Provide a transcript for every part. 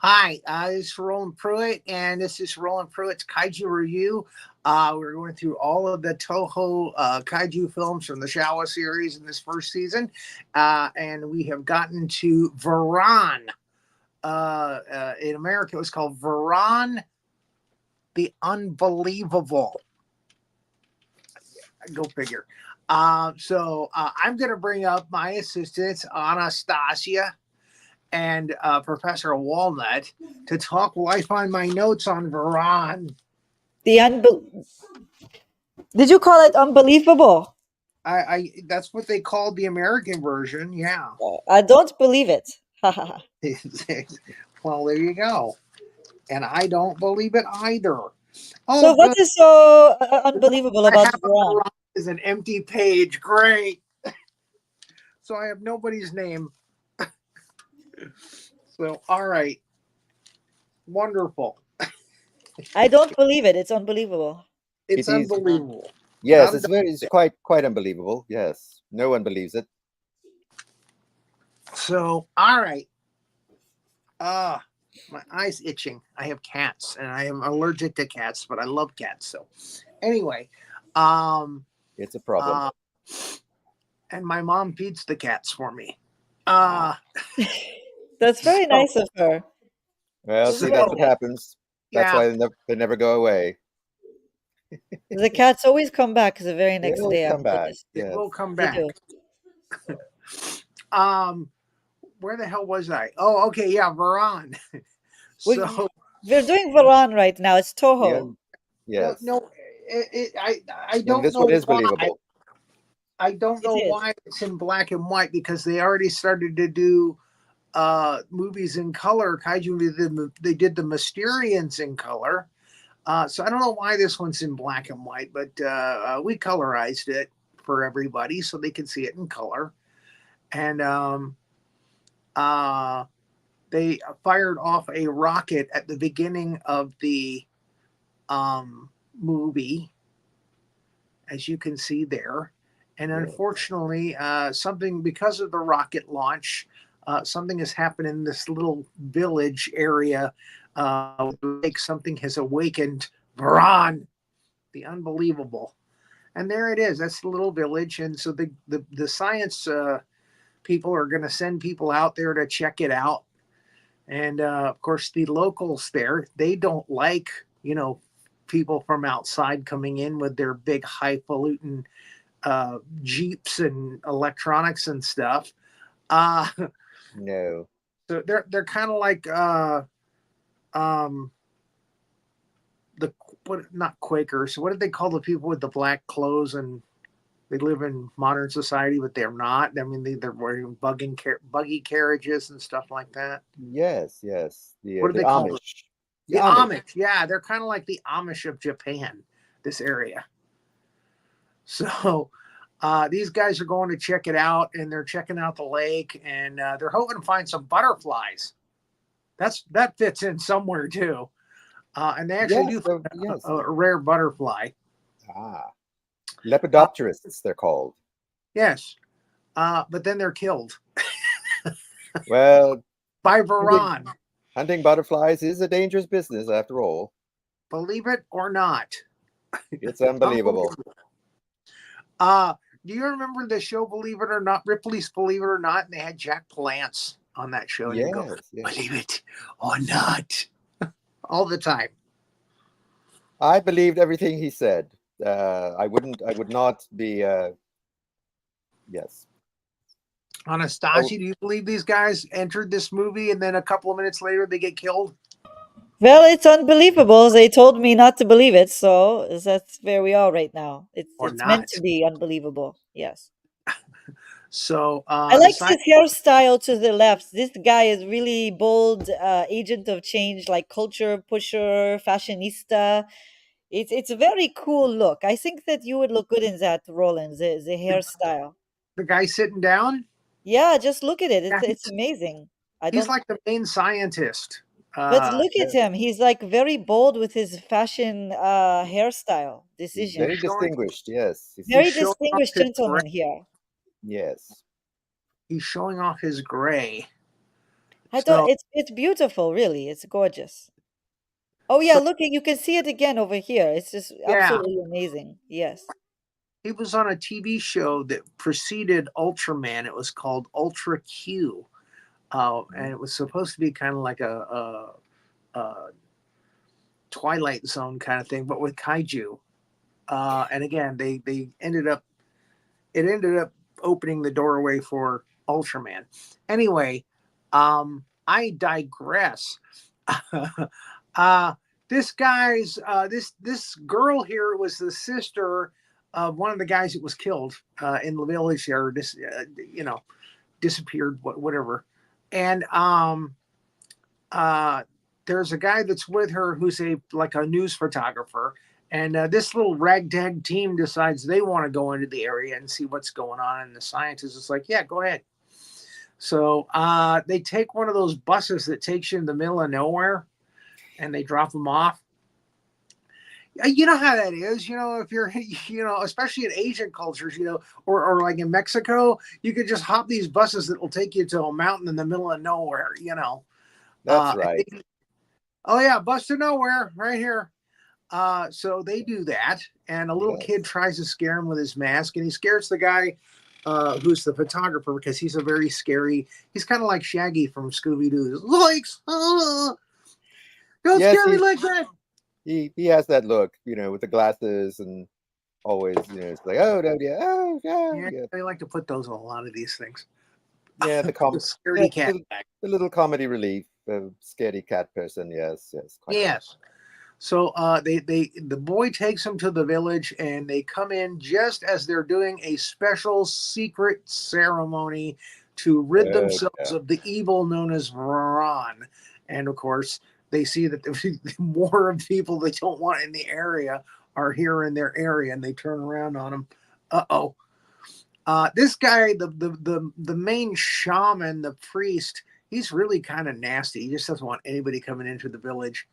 Hi, this is Roland Pruitt, and this is Roland Pruitt's Kaiju Review. We're going through all of the Toho Kaiju films from the Showa series in this first season, and we have gotten to Varan. In America, it was called Varan the Unbelievable. Go figure. I'm going to bring up my assistants, Anastasia and Professor Wallnutt, to talk while I find my notes on Varan. Did you call it unbelievable? I that's what they called the American version. Yeah. I don't believe it. Well, there you go. And I don't believe it either. So Oh, what good. is so unbelievable I about have Varan? Varan is an empty page. Great. So I have nobody's name. So all right. Wonderful. I don't believe it. It's unbelievable. It's It is. unbelievable. Yes, Not a it's quite unbelievable. Yes, no one believes it. So all right. My eyes itching. I have cats, and I am allergic to cats, but I love cats. So, anyway, um, It's a problem. and my mom feeds the cats for me. That's very So, nice of her. Well, see, that's what so happens. That's yeah, why they never go away. The cats always come back the very They next always day come after back. this. it Yes. will come They back. do. Um, where the hell was I? Oh, okay, yeah, Varan. We're, So we're doing Varan right now. It's Yeah. Toho. Yes. no, I And don't this one know is why. believable. I don't It know is. why it's in black and white because they already started to do movies in color. Kaiju, they did the Mysterians in color. So I don't know why this one's in black and white, but we colorized it for everybody so they can see it in color. And uh, they fired off a rocket at the beginning of the movie, as you can see there. And Yeah. unfortunately, something because of the rocket launch, something has happened in this little village area. Like something has awakened Varan, the unbelievable. And there it is. That's the little village. And so the science people are going to send people out there to check it out. And of course, the locals there, they don't like, people from outside coming in with their big highfalutin jeeps and electronics and stuff. Uh, No. so they're kind of like um, the what not Quakers. What did they call the people with the black clothes and they live in modern society, but they're not. I mean, they're wearing buggy carriages and stuff like that. Yes. Yes. What do The they call them? Amish. The The Amish. Amish. Yeah, they're kind of like the Amish of Japan. This area. So these guys are going to check it out, and they're checking out the lake, and they're hoping to find some butterflies. That fits in somewhere too, and they actually Yes. do find Yes. a rare butterfly. Ah. Uh, Lepidopterists, they're called. yes, but then they're killed Well, by hunting, Varan. hunting butterflies is a dangerous business after all. Believe it or not, It's unbelievable. unbelievable. Uh, do you remember the show Believe It or Not? Ripley's Believe It or Not, and they had Jack Palance on that show, and he'd go, Yes. Yes. "Believe it or not," all the time. I believed everything he said. I would not be. Yes. Oh, Anastasia, do you believe these guys entered this movie and then a couple of minutes later they get killed? Well, it's unbelievable. They told me not to believe it, so that's where we are right now. It's Or it's meant to not? be unbelievable. Yes. So I the like science, his hairstyle to the left. This guy is really bold, agent of change, like culture pusher, fashionista. It's a very cool look. I think that you would look good in that, Roland. The hairstyle. the guy sitting down, Yeah, just look at it. yeah, It's amazing. I he's don't. like the main scientist. But look at yes. him. He's like very bold with his fashion hairstyle He's He's decision. very showing distinguished. Yes. he's Very showing off distinguished his gray. gentleman here. Yes. He's showing off his gray. I thought So it's beautiful, really. It's gorgeous. Oh yeah, so look, you can see it again over here. It's just yeah, absolutely amazing. Yes. he was on a TV show that preceded Ultraman. It was called Ultra Q, and it was supposed to be kind of like a Twilight Zone kind of thing, but with kaiju. And again, they ended up it ended up opening the doorway for Ultraman. Anyway, I digress. uh, this guy's this girl here was the sister of one of the guys that was killed in the village there, disappeared, whatever. And uh, there's a guy that's with her who's a news photographer, and this little ragtag team decides they want to go into the area and see what's going on. And the scientist is like, "Yeah, go ahead." So they take one of those buses that takes you in the middle of nowhere, and they drop them off. You know how that is, if you're, especially in Asian cultures, or like in Mexico, you could just hop these buses that will take you to a mountain in the middle of nowhere. That's right. Oh yeah, bus to nowhere right here. So they do that, and a little kid Yes. tries to scare him with his mask, and he scares the guy who's the photographer because he's a very scary. He's kind of like Shaggy from Scooby Doo. Likes, don't Yes, scare me like that. he has that look, with the glasses and always, it's like, oh no, yeah, oh yeah, Yeah, yeah, they like to put those on a lot of these things. yeah. The The yeah, scaredy cat. the little comedy relief, scaredy cat person. Yes, yes, quite right. Yes. So the boy takes them to the village, and they come in just as they're doing a special secret ceremony to rid Good. themselves Yeah. of the evil known as Varan. And of course, they see that the more of people they don't want in the area are here in their area, and they turn around on them. Uh-oh. This guy, the main shaman, the priest, he's really kind of nasty. He just doesn't want anybody coming into the village.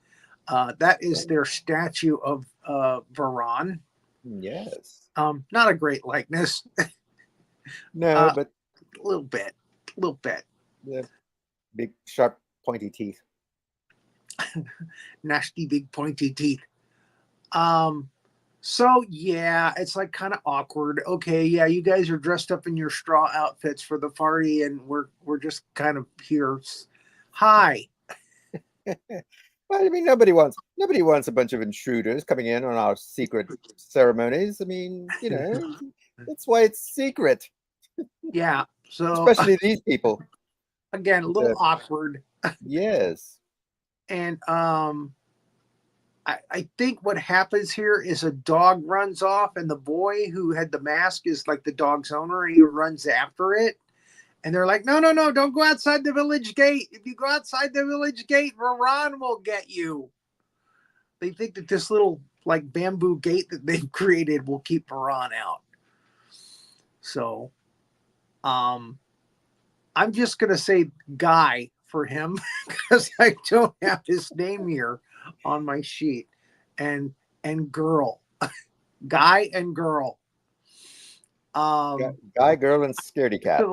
That is their statue of Varan. Yes. Not a great likeness. No, A but little bit, a little bit. the big, sharp, pointy teeth. Nasty big pointy teeth. Um, so yeah, it's like kind of awkward. Okay, yeah, you guys are dressed up in your straw outfits for the party, and we're just kind of here. Hi. Well, I mean, nobody wants a bunch of intruders coming in on our secret ceremonies. I mean, that's why it's secret, Yeah. So especially these people. again, a With little the, awkward. yes. And I think what happens here is a dog runs off, and the boy who had the mask is like the dog's owner, and he runs after it. And they're like, no, no, no, don't go outside the village gate. If you go outside the village gate, Varan will get you. They think that this little like bamboo gate that they've created will keep Varan out. So I'm just gonna say Guy for him because I don't have his name here on my sheet. And girl. Guy and girl. Guy, girl, and scaredy cat.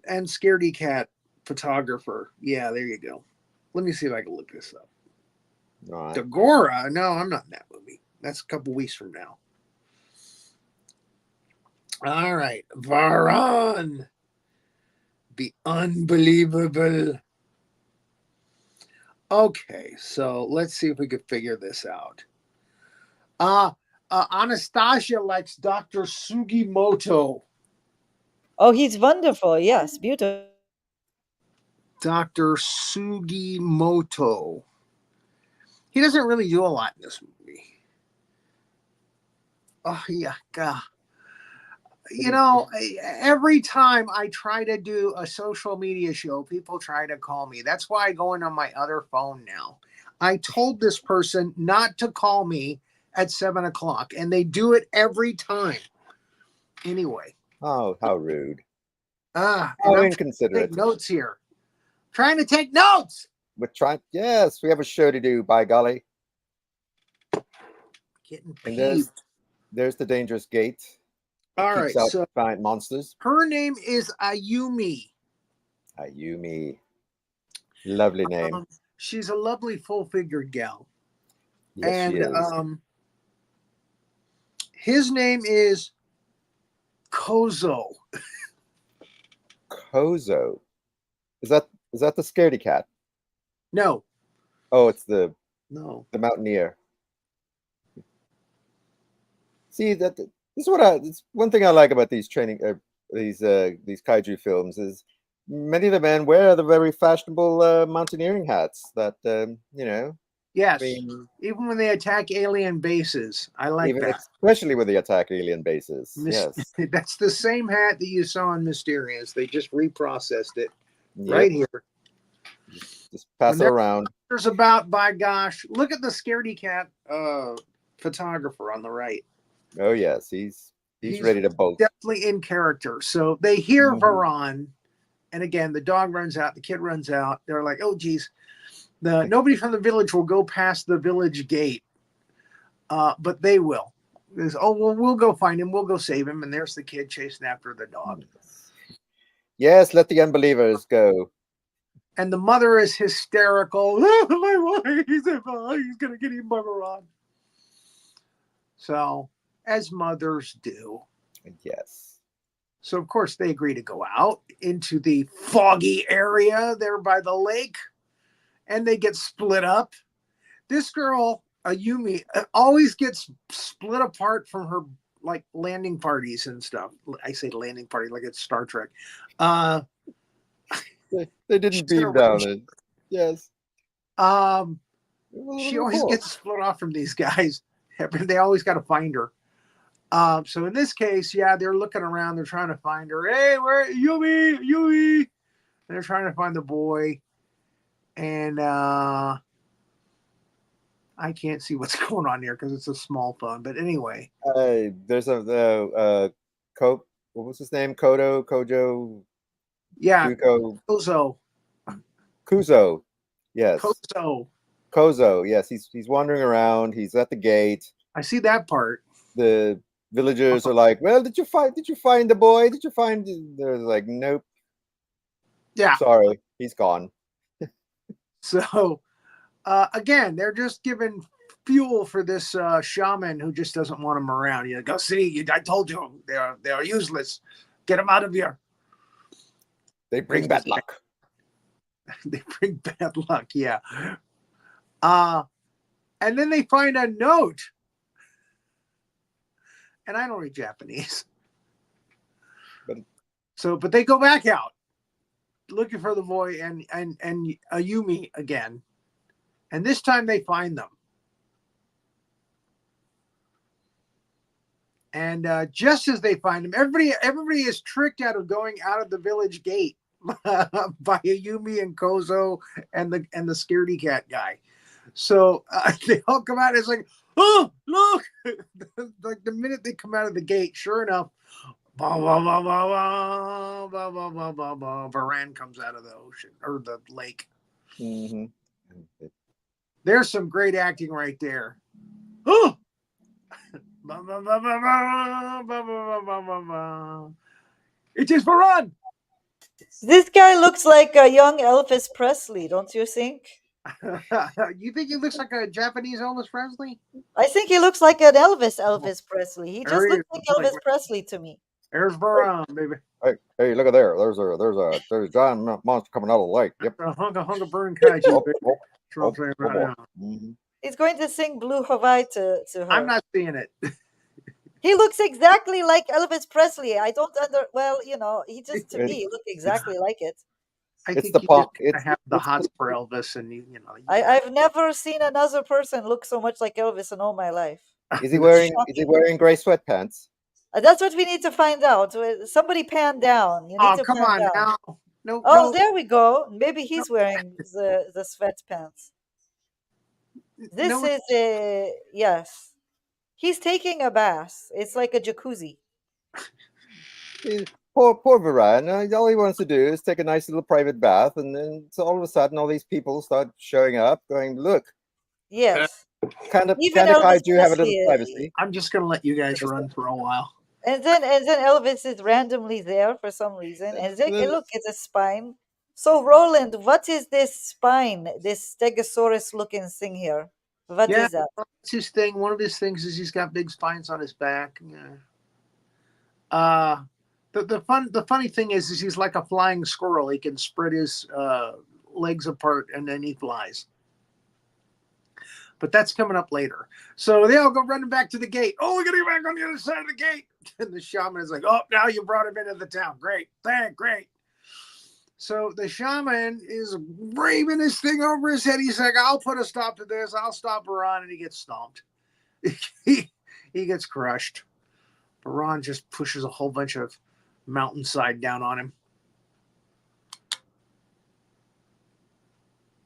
And scaredy cat photographer. Yeah, there you go. Let me see if I can look this up. All right. Dagora? No, I'm not in that movie. That's a couple weeks from now. All right. Varan. The unbelievable. Okay, so let's see if we could figure this out. Anastasia likes Dr. Sugimoto. Oh, he's wonderful. Yes, beautiful. Dr. Sugimoto. He doesn't really do a lot in this movie. Oh, yeah. God. Every time I try to do a social media show, people try to call me. That's why I go in on my other phone now. I told this person not to call me at 7:00, and they do it every time. Anyway. Oh, how rude. And How I'm trying to inconsiderate. take notes here. Trying to take notes. Yes, we have a show to do, by golly. Getting And peeved. there's the dangerous gate. All Keeps right, out so giant monsters. her name is Ayumi. Ayumi. Lovely name. She's a lovely full-figured gal. Yes, she And is. his name is Kozo. Kozo. Is that the scaredy cat? No, Oh, it's the no. mountaineer. See that this is what it's one thing I like about these these kaiju films is many of the men wear the very fashionable mountaineering hats that I Yes, mean, even when they attack alien bases, I like even that. especially with the attack alien bases. Yes. That's the same hat that you saw in Mysterious. They just reprocessed it right Yep. here. Just pass When it around. there's about, by gosh, look at the scaredy cat photographer on the right. Oh yes, he's ready to bolt. Definitely in character. So they hear Mhm. Varan, and again, the dog runs out, the kid runs out. They're like, "Oh, geez, nobody from the village will go past the village gate, but they will." There's, oh, well, we'll go find him. We'll go save him. And there's the kid chasing after the dog. Yes, let the unbelievers go. And the mother is hysterical. My boy, he's going to get eaten by Varan. So, as mothers do. Yes. So, of course, they agree to go out into the foggy area there by the lake. And they get split up. This girl, Ayumi, always gets split apart from her like landing parties and stuff. I say landing party like it's Star Trek. They didn't beam down it. Yes. She always gets split off from these guys. They always got to find her. So in this case, yeah, they're looking around. They're trying to find her. Hey, where Yumi? And they're trying to find the boy. And I can't see what's going on here because it's a small phone. But anyway, there's what was his name? Kojo. Yeah, Kuzo. Kozo. Yes. Kozo. Yes, he's wandering around. He's at the gate. I see that part. The villagers are like, "Well, did you find the boy? Did you find?" They're like, "Nope." Yeah. Sorry, he's gone. So again, they're just giving fuel for this shaman who just doesn't want him around. You go see. I told you they are useless. Get them out of here. They bring bad luck. They bring bad luck. Yeah. And then they find a note. And I don't read Japanese. But they go back out looking for the boy and Ayumi again. And this time they find them. And just as they find them, everybody is tricked out of going out of the village gate by Ayumi and Kozo and the scaredy cat guy. So they all come out. And it's like, oh, look! Like the minute they come out of the gate, sure enough, Varan comes out of the ocean or the lake. Mm-hmm. There's some great acting right there. Oh! It is Varan. This guy looks like a young Elvis Presley, don't you think? You think he looks like a Japanese Elvis Presley? I think he looks like an Elvis Presley. He just looks like Elvis Presley to me. There's Varan, baby. Hey, look at there. There's a giant monster coming out of the lake. Yep. A hunka burn kaiju. He's going to sing Blue Hawaii to her. I'm not seeing it. He looks exactly like Elvis Presley. I don't he just to me looked exactly like it. I think you just have the hots for Elvis, and I've never seen another person look so much like Elvis in all my life. Is he wearing gray sweatpants? That's what we need to find out. Somebody pan down. You need to come pan on down. now. No, no. There we go. Maybe he's wearing the sweatpants. This is a yes. He's taking a bath. It's like a jacuzzi. Poor Varan. All he wants to do is take a nice little private bath, and then so all of a sudden, all these people start showing up, going, "Look." Yes. Kind of kaiju have a little privacy. I'm just gonna let you guys run for a while. And then Elvis is randomly there for some reason, and look, it's a spine. So, Roland, what is this spine, this stegosaurus looking thing here? What Yeah, is that? that's his thing. One of his things is he's got big spines on his back. Yeah. Uh, the funny thing is he's like a flying squirrel. He can spread his legs apart and then he flies. But that's coming up later. So they all go running back to the gate. Oh, we got to get back on the other side of the gate. And the shaman is like, oh, now you brought him into the town. Great. Great. So the shaman is waving his thing over his head. He's like, I'll put a stop to this. I'll stop Varan. And he gets stomped. he gets crushed. Varan just pushes a whole bunch of mountainside down on him.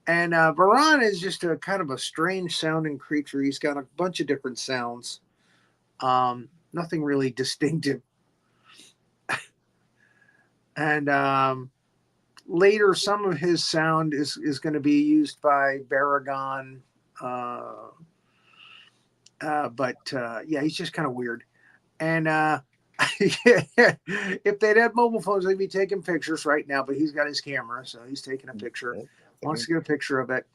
And Varan is just a kind of a strange sounding creature. He's got a bunch of different sounds. Nothing really distinctive. And later, some of his sound is going to be used by Baragon. But yeah, he's just kind of weird. And if they'd had mobile phones, they'd be taking pictures right now. But he's got his camera, so he's taking a picture. Wants to get a picture of it.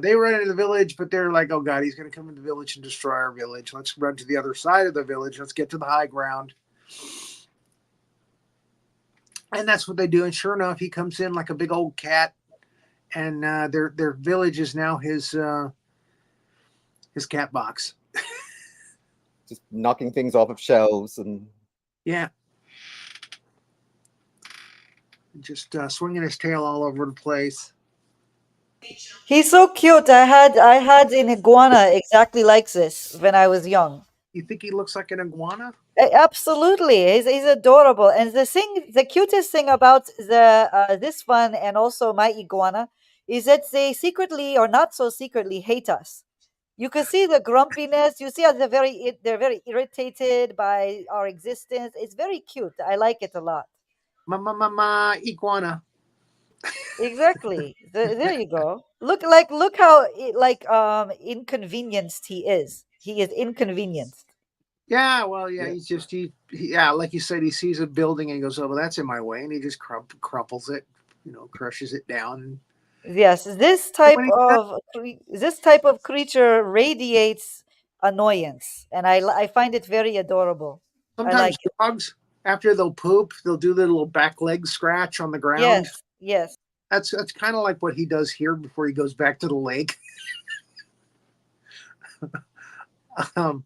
They run into the village, but they're like, oh God, he's going to come into the village and destroy our village. Let's run to the other side of the village. Let's get to the high ground. And that's what they do. And sure enough, he comes in like a big old cat. And their village is now his cat box. Just knocking things off of shelves and yeah, just swinging his tail all over the place. He's so cute. I had an iguana exactly like this when I was young. You think he looks like an iguana? Absolutely, he's adorable. And the cutest thing about this one and also my iguana is that they secretly or not so secretly hate us. You can see the grumpiness. You see how they're very irritated by our existence. It's very cute. I like it a lot. Ma iguana. Exactly. There you go. Look how inconvenienced he is. He is inconvenienced. Yeah, well, yeah, he's just yeah, like you said, he sees a building and he goes, "Oh, well, that's in my way," and he just crumples it, crushes it down. Yes, this type of creature radiates annoyance, and I find it very adorable. I like Sometimes it. dogs, after they'll poop, they'll do the little back leg scratch on the ground. Yes, yes. That's kind of like what he does here before he goes back to the lake. um,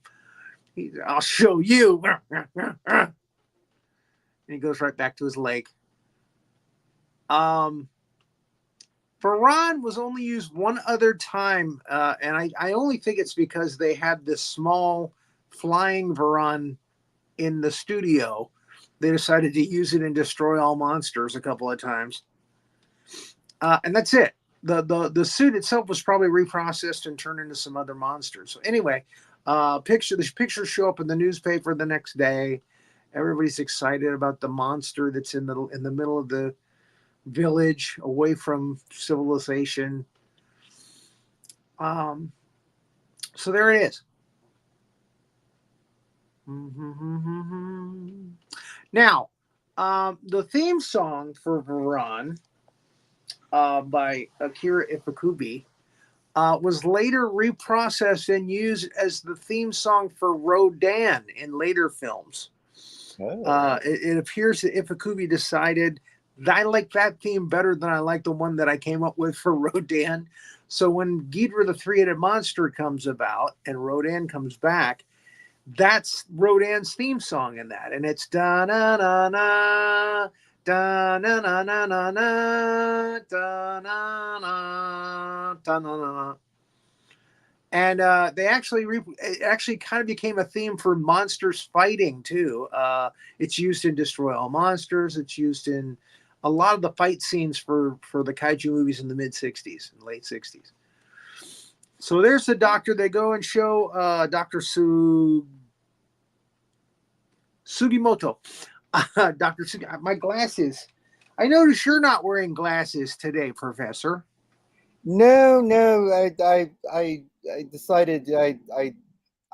I'll show you. And he goes right back to his lake. Varan was only used one other time, and I only think it's because they had this small flying Varan in the studio. They decided to use it in Destroy All Monsters a couple of times. And that's it. The suit itself was probably reprocessed and turned into some other monsters. So anyway, the pictures show up in the newspaper the next day. Everybody's excited about the monster that's in the middle of the village, away from civilization. So there it is. Now, the theme song for Varan by Akira Ifukube was later reprocessed and used as the theme song for Rodan in later films. It appears that Ifukube decided that I like that theme better than I like the one that I came up with for Rodan. So when Ghidorah the Three-Headed Monster comes about and Rodan comes back, that's Rodan's theme song in that, and it's da na na na da na na na na na da na na da na na. And they it actually kind of became a theme for monsters fighting too. It's used in Destroy All Monsters. It's used in a lot of the fight scenes for the kaiju movies in the mid '60s and late '60s. So there's the doctor. They go and show Dr. Sugimoto. Dr. Sugimoto. My glasses. I notice you're not wearing glasses today, Professor. No, I decided I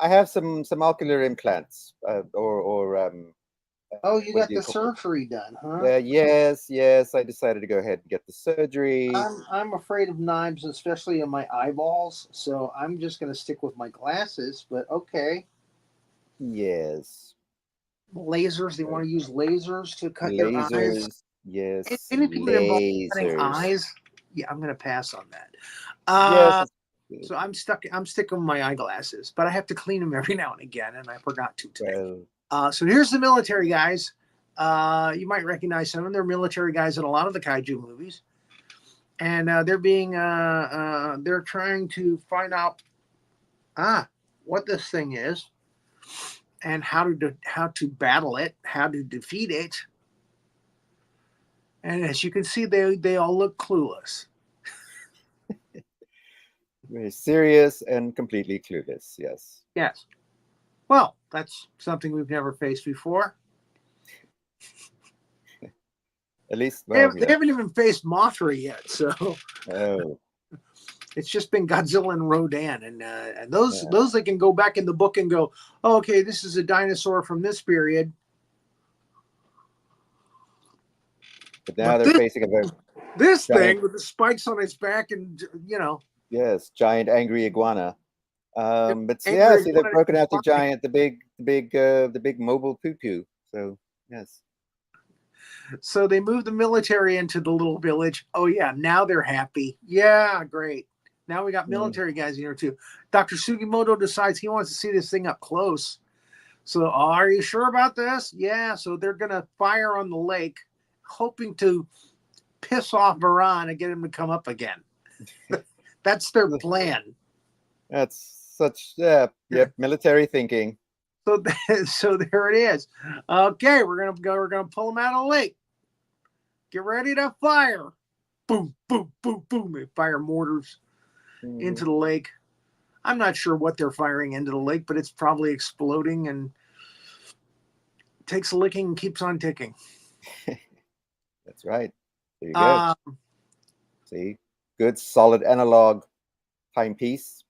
have some ocular implants or Oh, you What got do you the call it? surgery done, huh? Yes. I decided to go ahead and get the surgery. I'm afraid of knives, especially in my eyeballs. So I'm just going to stick with my glasses. But okay, Yes. lasers. They Uh, want to use lasers to cut your eyes. Lasers. Yes, Anything that involves cutting lasers. eyes, yeah, I'm going to pass on that. Yes, Uh, it's good. so I'm stuck. I'm sticking with my eyeglasses, but I have to clean them every now and again, and I forgot to today. Well, So here's the military guys. You might recognize some of them. They're military guys in a lot of the kaiju movies, and they're trying to find out what this thing is and how to battle it, how to defeat it. And as you can see, they all look clueless. very serious and completely clueless. Yes. Yes. Well, that's something we've never faced before. At least, They, well, they haven't even faced Mothra yet, so Oh, it's just been Godzilla and Rodan, and those yeah. those they can go back in the book and go, oh, okay, this is a dinosaur from this period. But now But they're facing a very this giant, thing with the spikes on its back and yes, giant angry iguana. But yeah, angry see, they've iguana broken is out the flying. giant, the big mobile poo poo. So yes, So they moved the military into the little village. Oh yeah, now they're happy. Yeah, great. Now we got Mm, military guys in here too. Dr. Sugimoto decides he wants to see this thing up close. So, are you sure about this? Yeah. So they're gonna fire on the lake, hoping to piss off Varan and get him to come up again. That's their plan. that's such yep, military thinking. So, so there it is. Okay, we're gonna pull him out of the lake. Get ready to fire. Boom, boom, boom, boom. They fire mortars Mhm. into the lake. I'm not sure what they're firing into the lake, but it's probably exploding and takes a licking and keeps on ticking. That's right. There you go. Uh, See, good solid analog timepiece.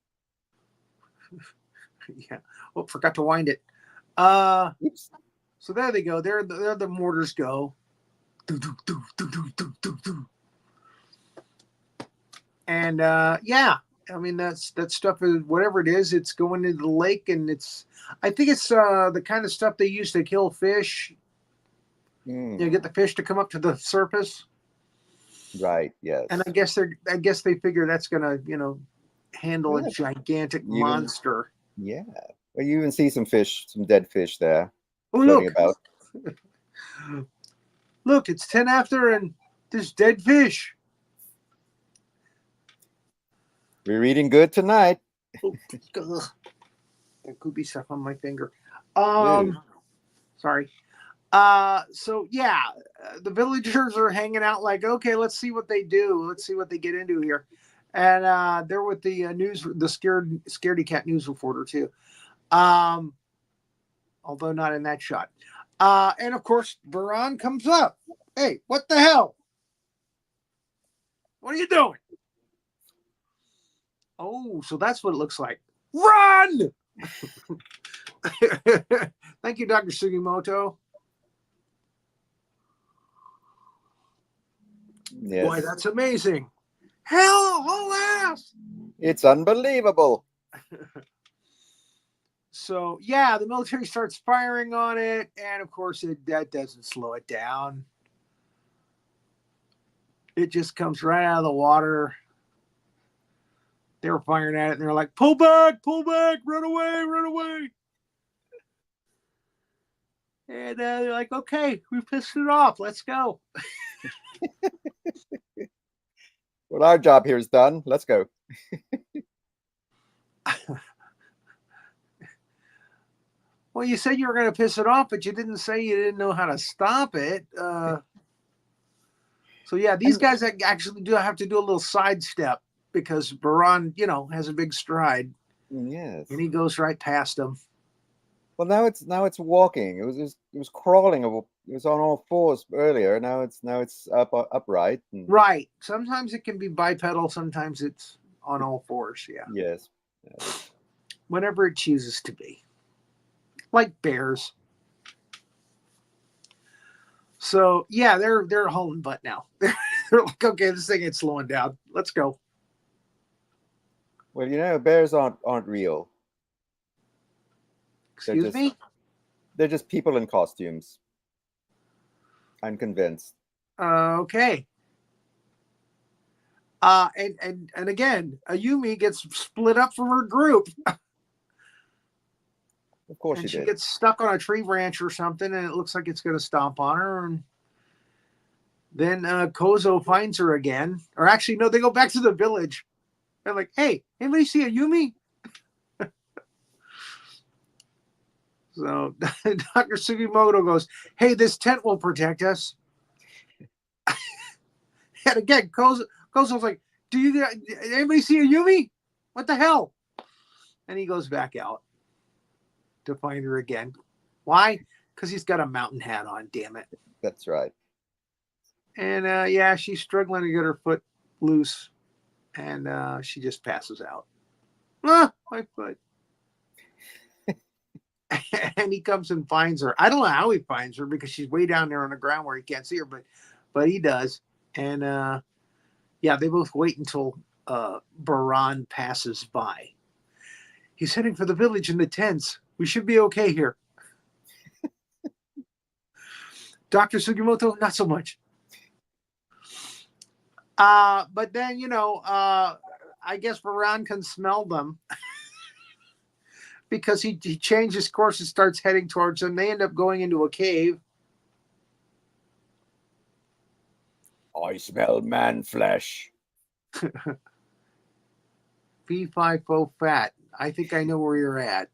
yeah. Oh, forgot to wind it. Uh, Oops. so there they go. There the mortars go. Do, do, do, do, do, do, do, do. And yeah, I mean that stuff is whatever it is. It's going into the lake, and I think it's the kind of stuff they use to kill fish. Mm, Get the fish to come up to the surface. right. And Yes. I guess they figure that's gonna handle a Yeah. gigantic Even monster. yeah. Well, you even see some fish, some dead fish there Oh floating look, about. look, it's 10 after, and there's dead fish. We're reading good tonight. Oh, ugh, there could be stuff on my finger. Ooh. Sorry. So yeah, the villagers are hanging out like, okay, let's see what they do. Let's see what they get into here. And they're with the the scaredy cat news reporter too. Um, although not in that shot. And of course, Varan comes up. Hey, what the hell? What are you doing? Oh, so that's what it looks like. Run! Thank you, Dr. Sugimoto. Boy, Yes. that's amazing. Hell, whole ass. It's unbelievable. So yeah, the military starts firing on it, and of course that doesn't slow it down. It just comes right out of the water. They were firing at it, and they're like, pull back, run away, run away. And they're like, okay, we pissed it off. Let's go. Well, our job here is done. Let's go. Well, you said you were going to piss it off, but you didn't say you didn't know how to stop it. So yeah, these And guys actually do have to do a little sidestep because Baran, has a big stride, and yes. he goes right past them. Well, now it's walking. It was crawling. It was on all fours earlier. Now it's upright. And Right. Sometimes it can be bipedal. Sometimes it's on all fours. Yeah. yes. Yes. Whenever it chooses to be. Like bears. So yeah, they're hauling butt now. They're like, okay, this thing ain't slowing down. Let's go. Well, bears aren't real. Excuse me. They're just people in costumes. I'm convinced. Okay. And again, Ayumi gets split up from her group. Of course And she did. gets stuck on a tree branch or something, and it looks like it's going to stomp on her. And then Kozo finds her again. Or actually, no, they go back to the village. They're like, hey, anybody see Ayumi? So Dr. Sugimoto goes, hey, this tent will protect us. And again, Kozo's like, anybody see Ayumi? What the hell? And he goes back out to find her again. Why? Because he's got a mountain hat on, damn it. That's right. And yeah, she's struggling to get her foot loose. And she just passes out. Ah, my foot. And he comes and finds her. I don't know how he finds her because she's way down there on the ground where he can't see her, but he does. And yeah, they both wait until Varan passes by. He's heading for the village in the tents. We should be okay here. Dr. Sugimoto, not so much. But then, I guess Varan can smell them because he changes course and starts heading towards them. They end up going into a cave. I smell man flesh. B5O fat. I think I know where you're at.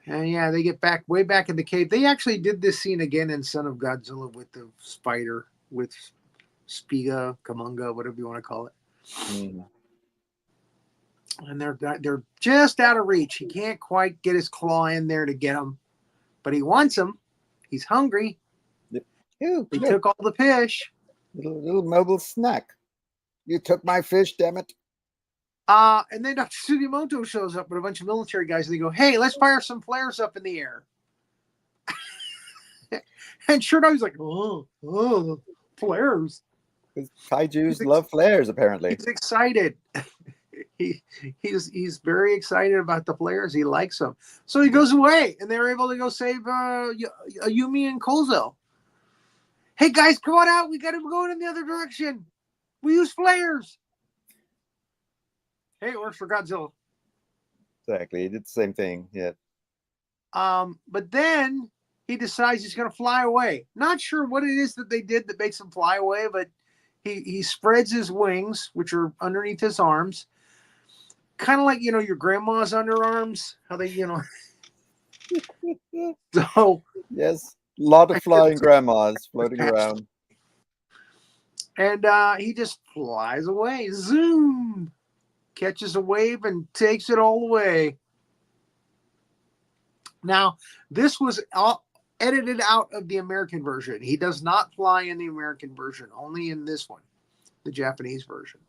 And yeah, they get way back in the cave. They actually did this scene again in Son of Godzilla with the spider, with Spiga, Kamunga, whatever you want to call it. Mm. And they're just out of reach. He can't quite get his claw in there to get them, but he wants them. He's hungry. Ew, He took all the fish. Little mobile snack. You took my fish, damn it. And then Dr. Sugimoto shows up with a bunch of military guys, and they go, hey, let's fire some flares up in the air. And sure enough, he's like, oh, flares. Because kaijus love flares, apparently. He's excited. He's very excited about the flares. He likes them. So he goes away, and they're able to go save Yumi and Kozo. Hey, guys, come on out. We got to go in the other direction. We use flares. Hey, it works for Godzilla. Exactly. He did the same thing. Yeah. But then he decides he's going to fly away. Not sure what it is that they did that makes him fly away, but he spreads his wings, which are underneath his arms. Kind of like, your grandma's underarms, how they, So. Yes. A lot of flying grandmas floating around. And he just flies away. Zoom! Catches a wave and takes it all away. Now, this was edited out of the American version. He does not fly in the American version, only in this one, the Japanese version.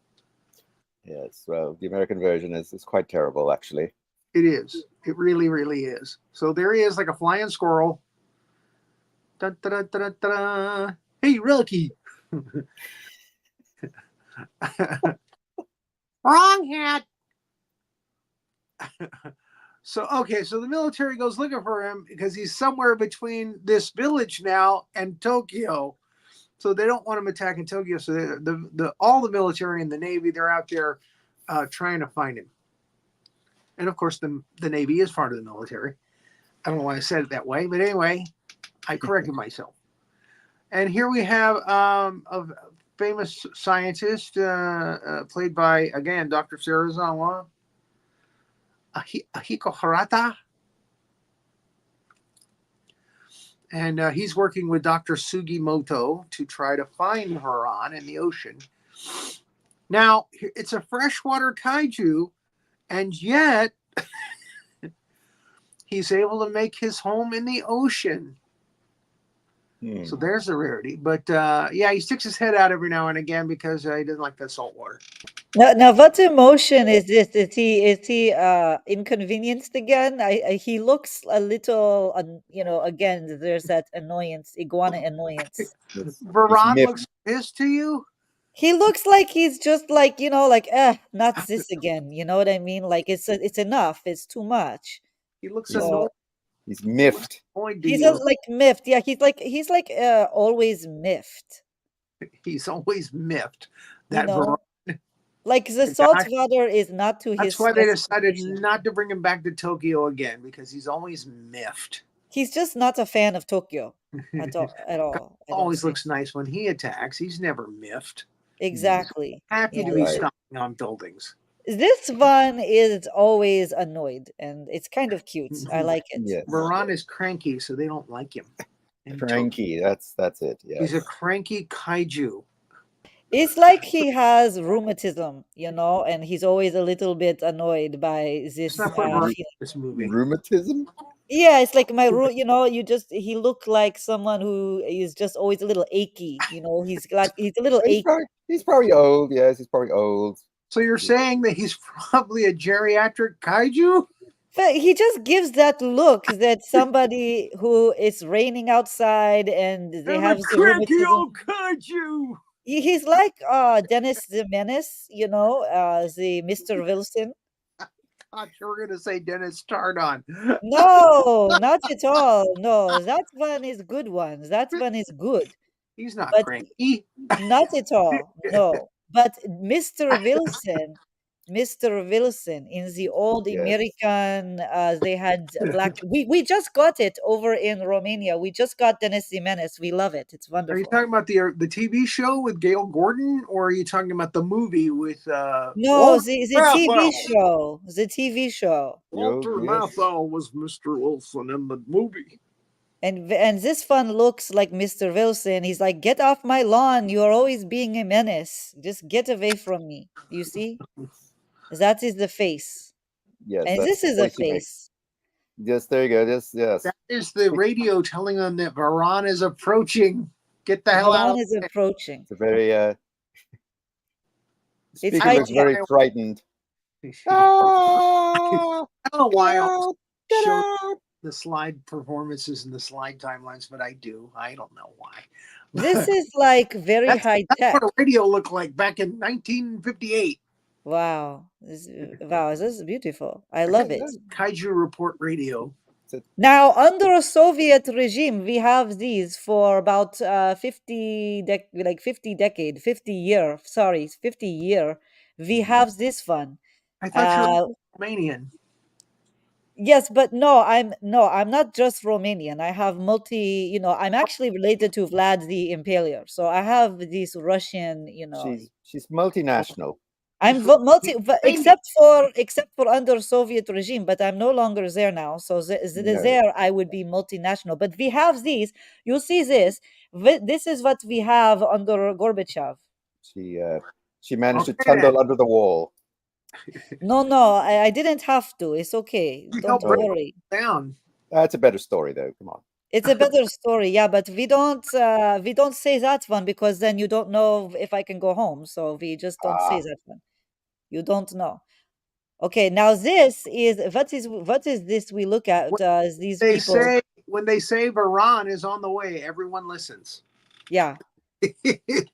Yes, well, the American version is quite terrible, actually. It is. It really, really is. So there he is, like a flying squirrel. Dun, dun, dun, dun, dun. Hey, Rocky. Wrong hat. So the military goes looking for him because he's somewhere between this village now and Tokyo. So they don't want him attacking Tokyo. So all the military and the Navy, they're out there trying to find him. And of course, the Navy is part of the military. I don't know why I said it that way, but anyway, I corrected myself. And here we have a famous scientist played by, again, Dr. Sarazawa, Ahiko Harata. And he's working with Dr. Sugimoto to try to find Varan in the ocean. Now, it's a freshwater kaiju, and yet he's able to make his home in the ocean. So there's a rarity. But yeah, he sticks his head out every now and again because he doesn't like the salt water. Now, what emotion is this? Is he inconvenienced again? He looks a little, again, there's that annoyance, iguana annoyance. Varan looks pissed to you? He looks like he's just like, like, not this again. You know what I mean? Like it's enough. It's too much. He looks He's- annoyed. He's miffed. He's like miffed. Yeah, he's like always miffed. He's always miffed. You That know, Varan. like the salt water is not to his. That's why they decided specification. not to bring him back to Tokyo again because he's always miffed. He's just not a fan of Tokyo at all. I don't Always think. looks nice when he attacks. He's never miffed. Exactly. Happy Yeah. to be Right. stomping on buildings. This one is always annoyed, and it's kind of cute. I like it. Yes. Varan is cranky, so they don't like him. in Tokyo. Cranky. That's it. Yeah. He's a cranky kaiju. It's like he has rheumatism, and he's always a little bit annoyed by Let's this not put Varan feeling. in this movie. Rheumatism. Yeah, it's like he look like someone who is just always a little achy. He's a little achy. He's probably old. Yes, he's probably old. So you're saying that he's probably a geriatric kaiju? But he just gives that look that somebody who it's raining outside and they have the cranky rheumatism. old kaiju. He's like Dennis the Menace, the Mr. Wilson. I thought you were gonna say Dennis Tardon. No, not at all. No, that one is good one. That one is good. He's not But cranky. not at all. No. But Mr. Wilson in the old Yes. American, they had black. We just got it over in Romania. We just got Dennis the Menace. We love it. It's Are you wonderful. talking about the TV show with Gail Gordon, or are you talking about the movie with No, Walter the TV Matthau? show. The TV show. Walter Yes. Matthau was Mr. Wilson in the movie. And this one looks like Mr. Wilson. He's like, get off my lawn. You're always being a menace. Just get away from me. You see? That is the face. Yes. And that's this is the a voice he makes. face. Yes, there you go. Yes. That is the radio telling them that Varan is approaching. Get the hell out! Varan is approaching. It's a very. Speaker high looks very tech. frightened. I don't know why I Get show out. the slide performances and the slide timelines, but I do. I don't know why. This is like very That's high tech. what a radio looked like back in 1958. Wow. This is beautiful. I love it. Kaiju Report Radio. Now, under a Soviet regime, we have these for about 50 year. We have this one. I thought you were Romanian. Yes, but no, I'm not just Romanian. I have I'm actually related to Vlad the Impaler. So I have this Russian, She's multinational. I'm except for under Soviet regime, but I'm no longer there now. So there I would be multinational. But we have these. You see this. This is what we have under Gorbachev. She managed to tunnel under the wall. No, I didn't have to. It's okay. Don't worry. Down. That's a better story, though. Come on. It's a better story, yeah, but we don't say that one because then you don't know if I can go home. So we just don't say that one. You don't know. Okay, now this is what is this we look at these They people. say when they say Varan is on the way, everyone listens. Yeah.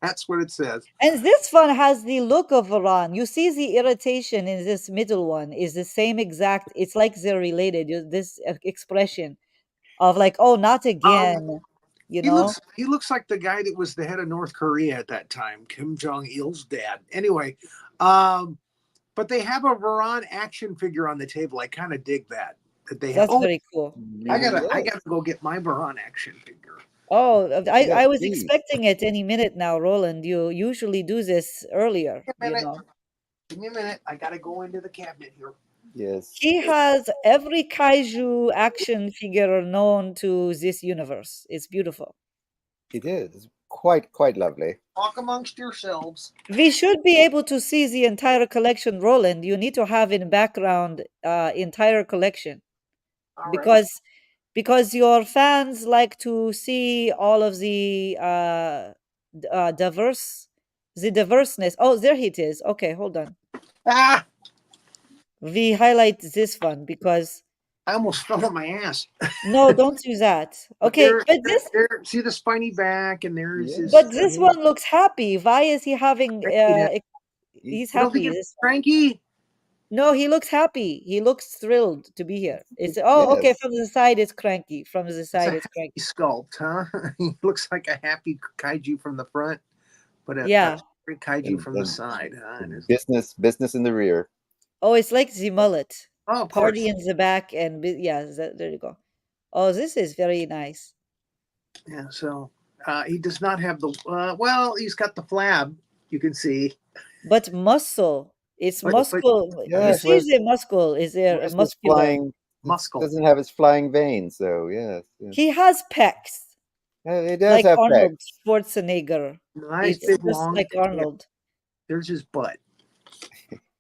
That's what it says. And this one has the look of Varan. You see the irritation in this middle one is the same exact. It's like they're related. This expression of like, oh, not again. He looks like the guy that was the head of North Korea at that time, Kim Jong-il's dad. Anyway, but they have a Varan action figure on the table. I kind of dig that they have. That's very cool. I gotta go get my Varan action figure. Oh, I was expecting it any minute now, Roland. You usually do this earlier. Give me a minute. I gotta go into the cabinet here. Yes. He has every kaiju action figure known to this universe. It's beautiful. It is. It's quite lovely. Talk amongst yourselves. We should be able to see the entire collection, Roland. You need to have in background entire collection. All because because your fans like to see all of the diverseness. Oh, there it is. Okay, hold on. Ah, We highlight this one because I almost fell on my ass. no, don't do that. But Okay, but this see the spiny back, and there's Yeah, his. but this one looks happy. Why is he having he- he's You don't think happy it's this one. cranky? No, he looks happy. He looks thrilled to be here. It's okay, yes, from the side it's cranky. From the It's a side it's happy cranky. sculpt, huh? He looks like a happy kaiju from the front, but a Yeah. kaiju and, from the and side, huh? And business in the rear. Oh, it's like the mullet. oh, of Party course, in the back and yeah, there you go. Oh, this is very nice. yeah. So he does not have the. Well, he's got the flab. You can see, But muscle, it's but muscle. You Yes, see the muscle, is there a where's his muscular? flying? It muscle. doesn't have his flying veins, so yes, yes. He has pecs, He does like have Arnold pecs. Schwarzenegger. Nice It's big just long. like Arnold. There's his butt.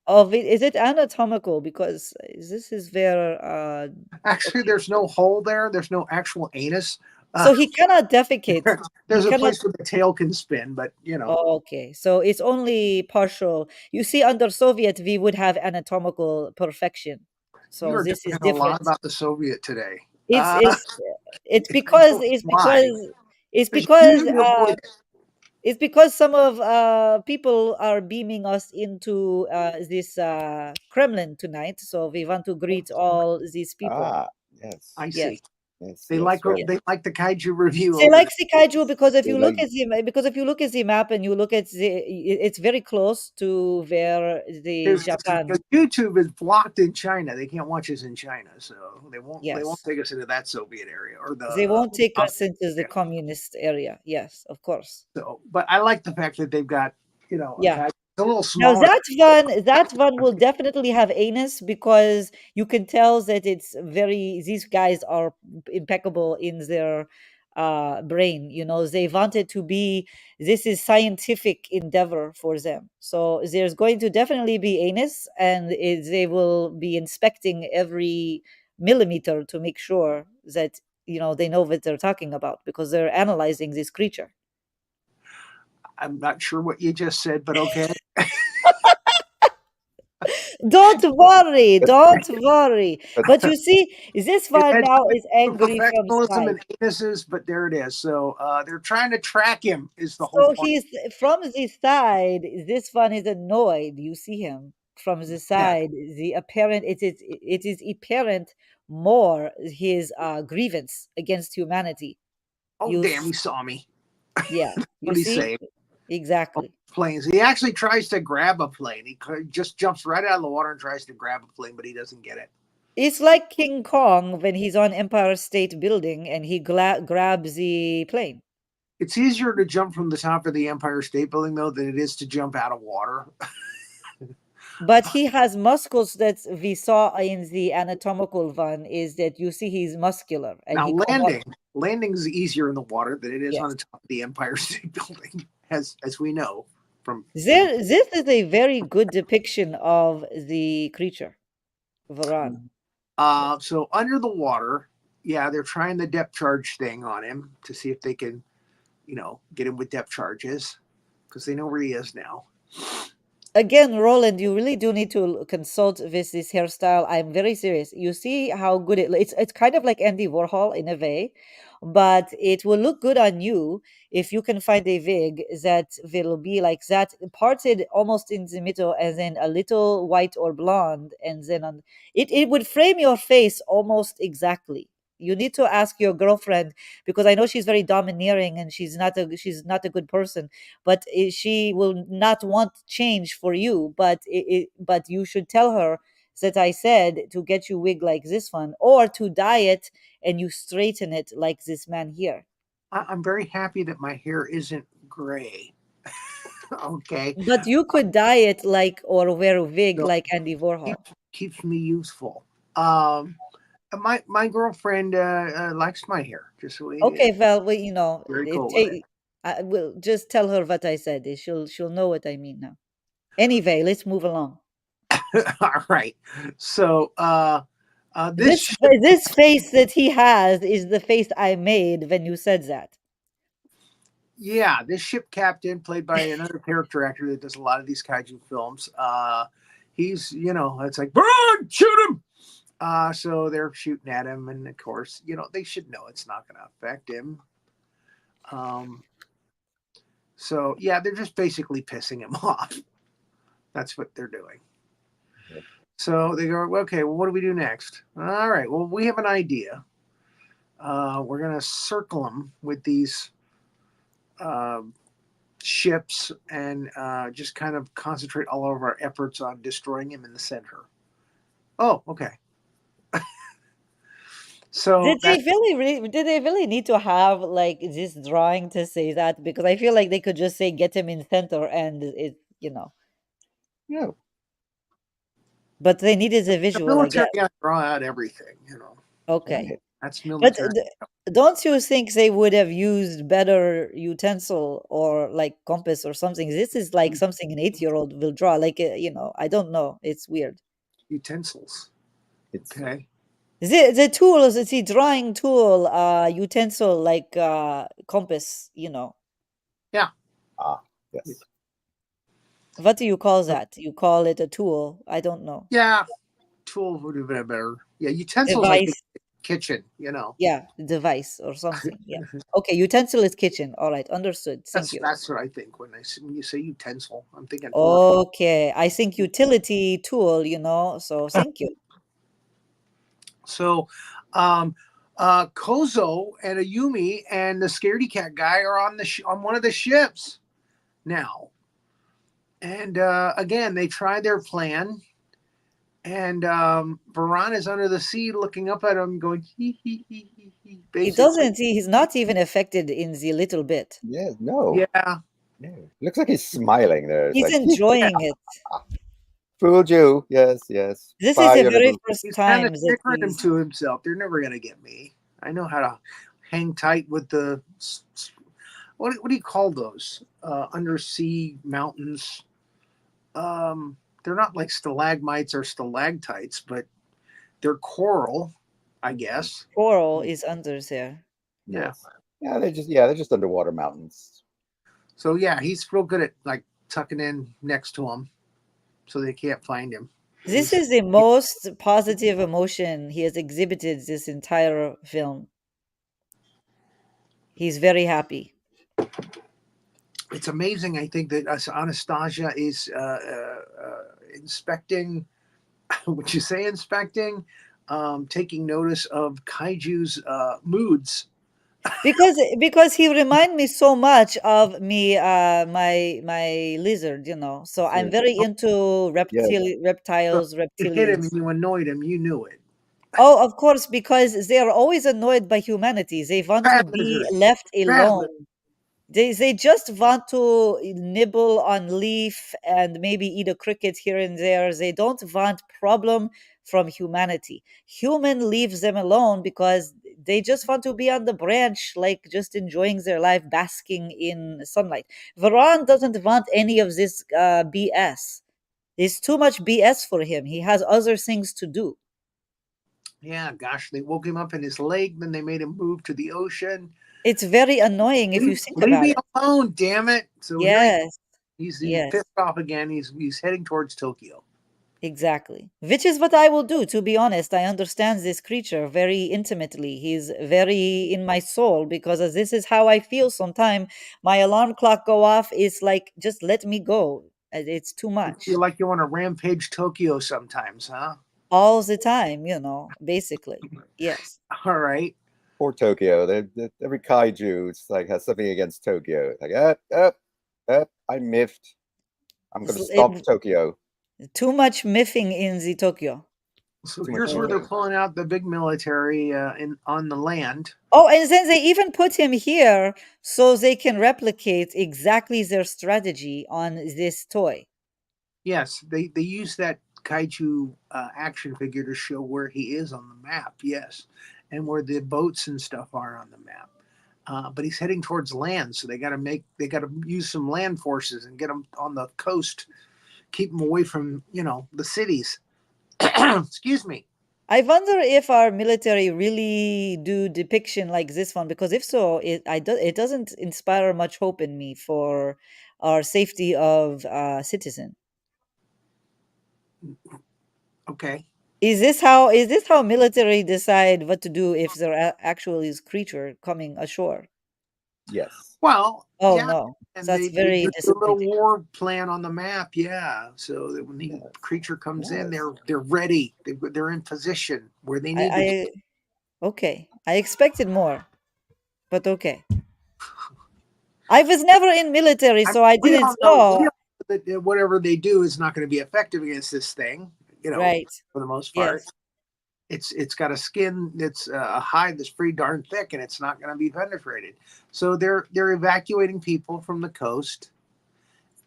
Of it, is it anatomical? Because this is where Actually, okay. there's no hole there. There's no actual anus. Uh, So he cannot defecate. He there's a cannot. place where the tail can spin, but Oh, okay, so it's only partial. You see, under Soviet, we would have anatomical perfection. you So are this is talking a lot different. about the Soviet today. It's Uh, it's it's I because don't know why. it's There's because usually a voice. it's because some of people are beaming us into this Kremlin tonight. So we want to greet all these people. Ah, yes, I Yes. see. yes, They yes. like Well, Yes. they like the kaiju review They over like there. Kaiju because if they you like look at the map and you look at it's very close to where the Japan. Because YouTube is blocked in China. They can't watch us in China, so they won't Yes, take us into that Soviet area or the they won't take us communist into the area. communist area. Yes, of course. So, but I like the fact that they've got a Yeah. kaiju. It's a little Now smaller. that one will definitely have anus because you can tell that it's very these guys are impeccable in their brain. You know, they wanted to be this is scientific endeavor for them. So there's going to definitely be anus and they will be inspecting every millimeter to make sure that they know what they're talking about because they're analyzing this creature. I'm not sure what you just said, but okay. Don't worry, don't worry. but But you see, this It one had now nothing is to do with angry from professionalism side. and anuses, but there it is. So they're trying to track him. Is the whole So point? he's from the side. This one is annoyed. You see him from the Yeah. side. The apparent it is apparent more his grievance against humanity. Oh You damn, s- he saw me. yeah, you What do you see say? exactly. Planes. He actually tries to grab a plane. He just jumps right out of the water and tries to grab a plane, but he doesn't get it. It's like King Kong when he's on Empire State Building and he grabs the plane. It's easier to jump from the top of the Empire State Building though than it is to jump out of water. But he has muscles that we saw in the anatomical one is that you see he's muscular and Now he come up. landing is easier in the water than it is on Yes. the top of the Empire State Building, as we know from. This is a very good depiction of the creature, Varan. So under the water, yeah, they're trying the depth charge thing on him to see if they can, get him with depth charges because they know where he is now. Again, Roland, you really do need to consult with this hairstyle. I'm very serious. You see how good it's kind of like Andy Warhol in a way, but it will look good on you if you can find a wig that will be like that, parted almost in the middle, and then a little white or blonde, and then on it would frame your face almost exactly. You need to ask your girlfriend because I know she's very domineering and she's not a good person, but she will not want change for you, but you should tell her that I said to get you wig like this one or to dye it and you straighten it like this man here. I'm very happy that my hair isn't gray. Okay, But you could dye it like or wear a wig so like Andy keep, Warhol. keeps me youthful. My girlfriend likes my hair. Just so Okay, well, very cool with it. I will just tell her what I said. She'll know what I mean now. Anyway, let's move along. All right. So This This face that he has is the face I made when you said that. Yeah, this ship captain, played by another character actor that does a lot of these kaiju films. He's, it's like, Varan, shoot him. So they're shooting at him, and of course, they should know it's not going to affect him. So yeah, they're just basically pissing him off. That's what they're doing. Yep. So they go, okay, well, what do we do next? All right, well, we have an idea. We're going to circle them with these ships and just kind of concentrate all of our efforts on destroying him in the center. Oh, okay. So Did they really need to have like this drawing to say that? Because I feel like they could just say get him in center and Yeah. but they needed a the visual, I military guess. got to draw out everything, Okay. Right. That's But military. don't you think they would have used better utensil or like compass or something? This is like something an 8-year-old will draw. Like, I don't know. It's weird. Utensils. It's Okay. The tools, it's a drawing tool, utensil like compass, Yeah. yes. What do you call that? You call it a tool? I don't know. Yeah. Tool would have been better. Yeah. Utensils, I think, Device. kitchen, Yeah, device or something. Yeah. Okay, utensil is kitchen. All right, understood. Thank you. That's what I think when you say utensil. I'm thinking. Okay, I think utility tool, so thank you. So, Kozo and Ayumi and the scaredy cat guy are on on one of the ships now, and again they try their plan, and Varan is under the sea looking up at him, going hee hee hee hee hee. Basically, He's not even affected in the little bit. Yeah. No. yeah, No. Looks like he's smiling there. It's He's like enjoying it. fooled you. Yes. Yes. This is Bye, the you very little. first he's kind of time that snickering him he's to himself. They're never gonna get me. I know how to hang tight with the what do you call those undersea mountains? They're not like stalagmites or stalactites, but they're coral, I guess. coral is under there. Yeah. Yes. They're just underwater mountains. So yeah, he's real good at like tucking in next to him, so they can't find him. This is the most positive emotion he has exhibited this entire film. He's very happy. It's amazing. I think that Anastasia is inspecting. Would you say inspecting? Taking notice of Kaiju's moods. Because he remind me so much of me my lizard, so I'm Yes. very into Yes. reptiles, It hit him reptilians. and you annoyed him. You knew it. Oh, of course, because they are always annoyed by humanity. They want to Bad be lizard. left Bad lizard. alone. They just want to nibble on leaf and maybe eat a cricket here and there. They don't want problem from humanity. Human leaves them alone because they just want to be on the branch, like just enjoying their life, basking in sunlight. Varan doesn't want any of this BS. It's too much BS for him. He has other things to do. Yeah, gosh, they woke him up in his leg, then they made him move to the ocean. It's very annoying if you think Leave about me it. alone, damn it. So here Yes, he's yes. pissed off again. He's heading towards Tokyo. Exactly. Which is what I will do, to be honest. I understand this creature very intimately. He's very in my soul because this is how I feel sometimes. My alarm clock go off. It's like, just let me go. It's too You much. feel like you want to rampage Tokyo sometimes, huh? All the time, basically. Yes. All right. Poor Tokyo. Every kaiju, it's like has something against Tokyo. It's like, I miffed. I'm going to stop Tokyo. Too much miffing in the Tokyo. So Too much here's where they're miffing. pulling out the big military on the land. Oh, and then they even put him here so they can replicate exactly their strategy on this toy. Yes, they use that kaiju action figure to show where he is on the map. Yes, and where the boats and stuff are on the map. But he's heading towards land, so they got to use some land forces and get him on the coast, keep him away from the cities. Excuse me. I wonder if our military really do depiction like this one, because if so, it doesn't inspire much hope in me for our safety of citizen. Okay. Is this how military decide what to do if there actually is creature coming ashore? Yes. Well, Oh yeah, no, and that's they very do a little disappointing. war plan on the map. Yeah, so that when the Yes. creature comes in, Yes. they're ready. They're in position where they I, need to be. I okay. I expected more, but okay. I was never in military, I mean, so I we didn't all know know. that whatever they do is not going to be effective against this thing. You know, Right. for the most part, Yes. it's got a skin that's a hide that's pretty darn thick, and it's not going to be penetrated. So they're evacuating people from the coast.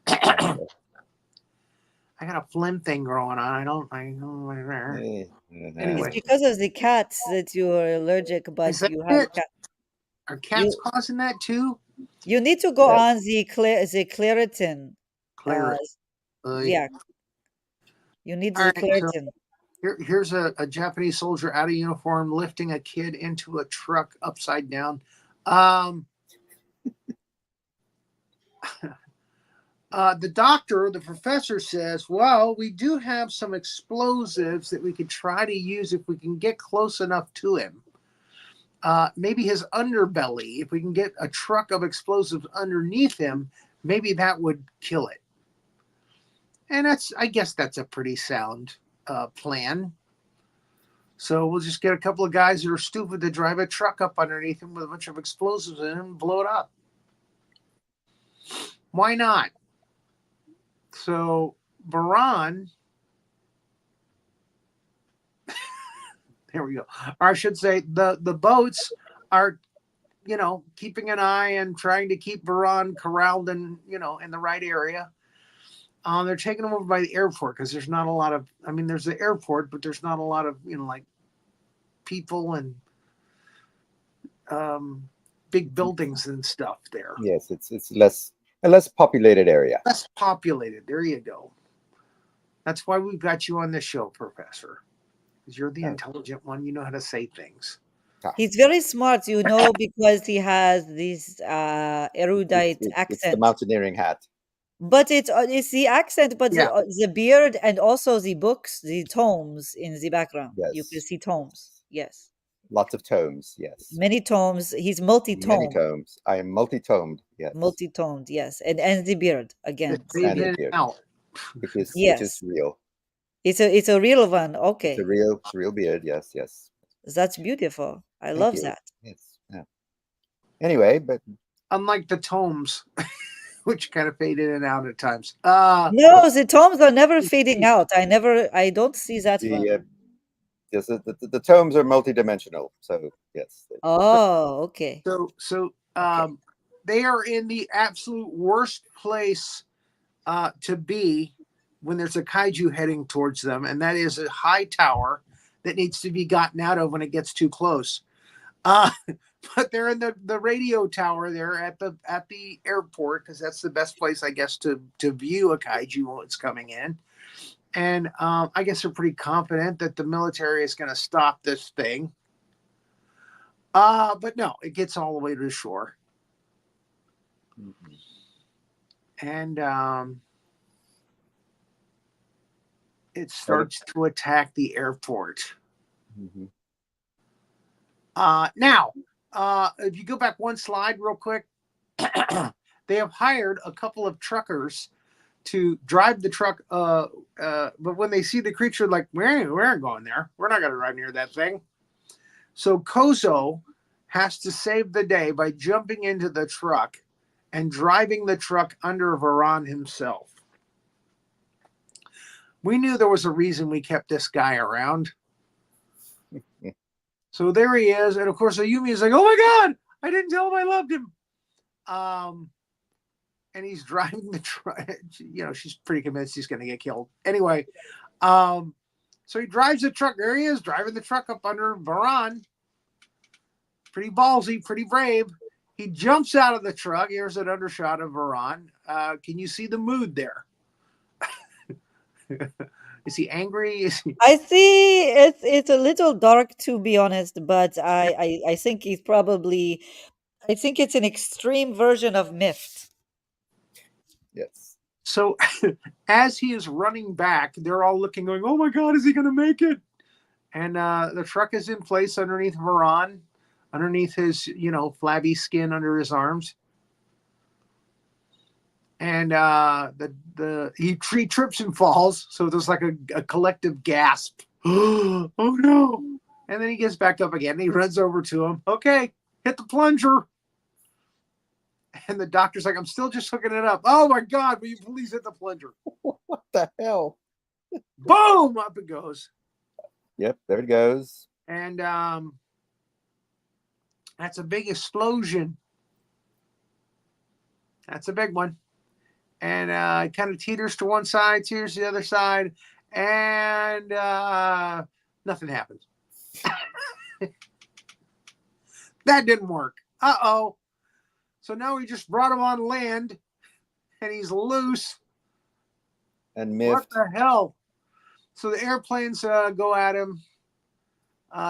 I got a phlegm thing going on. I don't. It's Anyway, because of the cats that you're allergic, is but that you have a it? cat. Are cats You causing that too? you need to go Yes. on the Claritin. Uh, Claret. All yeah, you need the right. So Claritin. here's a Japanese soldier out of uniform lifting a kid into a truck upside down. Um, the doctor, the professor says, well, we do have some explosives that we could try to use if we can get close enough to him. Maybe his underbelly, if we can get a truck of explosives underneath him, maybe that would kill it. And I guess that's a pretty sound plan. So we'll just get a couple of guys that are stupid to drive a truck up underneath him with a bunch of explosives in it and blow it up. Why not? So Varan, there we go. Or I should say the boats are, keeping an eye and trying to keep Varan corralled in, in the right area. They're taking them over by the airport because there's not a lot of, there's the airport, but there's not a lot of, like people and big buildings and stuff there. Yes. It's a less populated area. Less populated. There you go. That's why we've got you on this show, Professor. Because you're the Oh. intelligent one. You know how to say things. He's very smart, because he has this erudite It's the accent. mountaineering hat. But it's the accent, but Yeah. the beard, and also the books, the tomes in the background. You can Yes. see tomes. Yes, Lots of tomes. Yes. many tomes. He's Many multi-tome, tomes. I am multi-tomed. Yes. multi-toned. Yes, and the beard Just again. fade And in the and beard. out. It is Yes, real. it's a real one. It's a Okay, real beard. Yes. Yes. that's beautiful. I Thank love you. that. Yes. Yeah. Anyway, but Unlike the tomes, which kind of fade in and out at times. No, the tomes are never fading out. I don't see that one. the yes, the tomes are multidimensional. So yes. Oh, okay. So Okay. they are in the absolute worst place to be when there's a kaiju heading towards them, and that is a high tower that needs to be gotten out of when it gets too close. Uh, but they're in the radio tower there at the airport because that's the best place, I guess, to view a kaiju when it's coming in. And I guess they're pretty confident that the military is going to stop this thing. But no, it gets all the way to the shore. Mhm. And it starts to attack the airport. Mhm. Now, if you go back one slide real quick, they have hired a couple of truckers to drive the truck. But when they see the creature, like, we aren't going there. We're not going to ride near that thing. So Kozo has to save the day by jumping into the truck and driving the truck under Varan himself. We knew there was a reason we kept this guy around. So there he is. And of course, Ayumi is like, oh my God, I didn't tell him I loved him. And he's driving the truck. She's pretty convinced he's going to get killed. Anyway, so he drives the truck. There he is, driving the truck up under Varan. Pretty ballsy, pretty brave. He jumps out of the truck. Here's an undershot of Varan. Can you see the mood there? Is he angry? Is he... I see it's a little dark to be honest, but I think he's probably I think it's an extreme version of Miffed. Yes. So as he is running back, they're all looking, going, "Oh my God, is he going to make it?" And the truck is in place underneath Varan, underneath his, flabby skin under his arms. And he trips and falls, so there's like a collective gasp. Oh no! And then he gets back up again. And he runs over to him. Okay, hit the plunger. And the doctor's like, "I'm still just hooking it up." "Oh my God, will you please hit the plunger?" What the hell? Boom! Up it goes. Yep, there it goes. And that's a big explosion. That's a big one. And it kind of teeters to one side, teeters to the other side, and nothing happens. That didn't work. Uh-oh. So now we just brought him on land, and he's loose. And miffed. What the hell? So the airplanes go at him.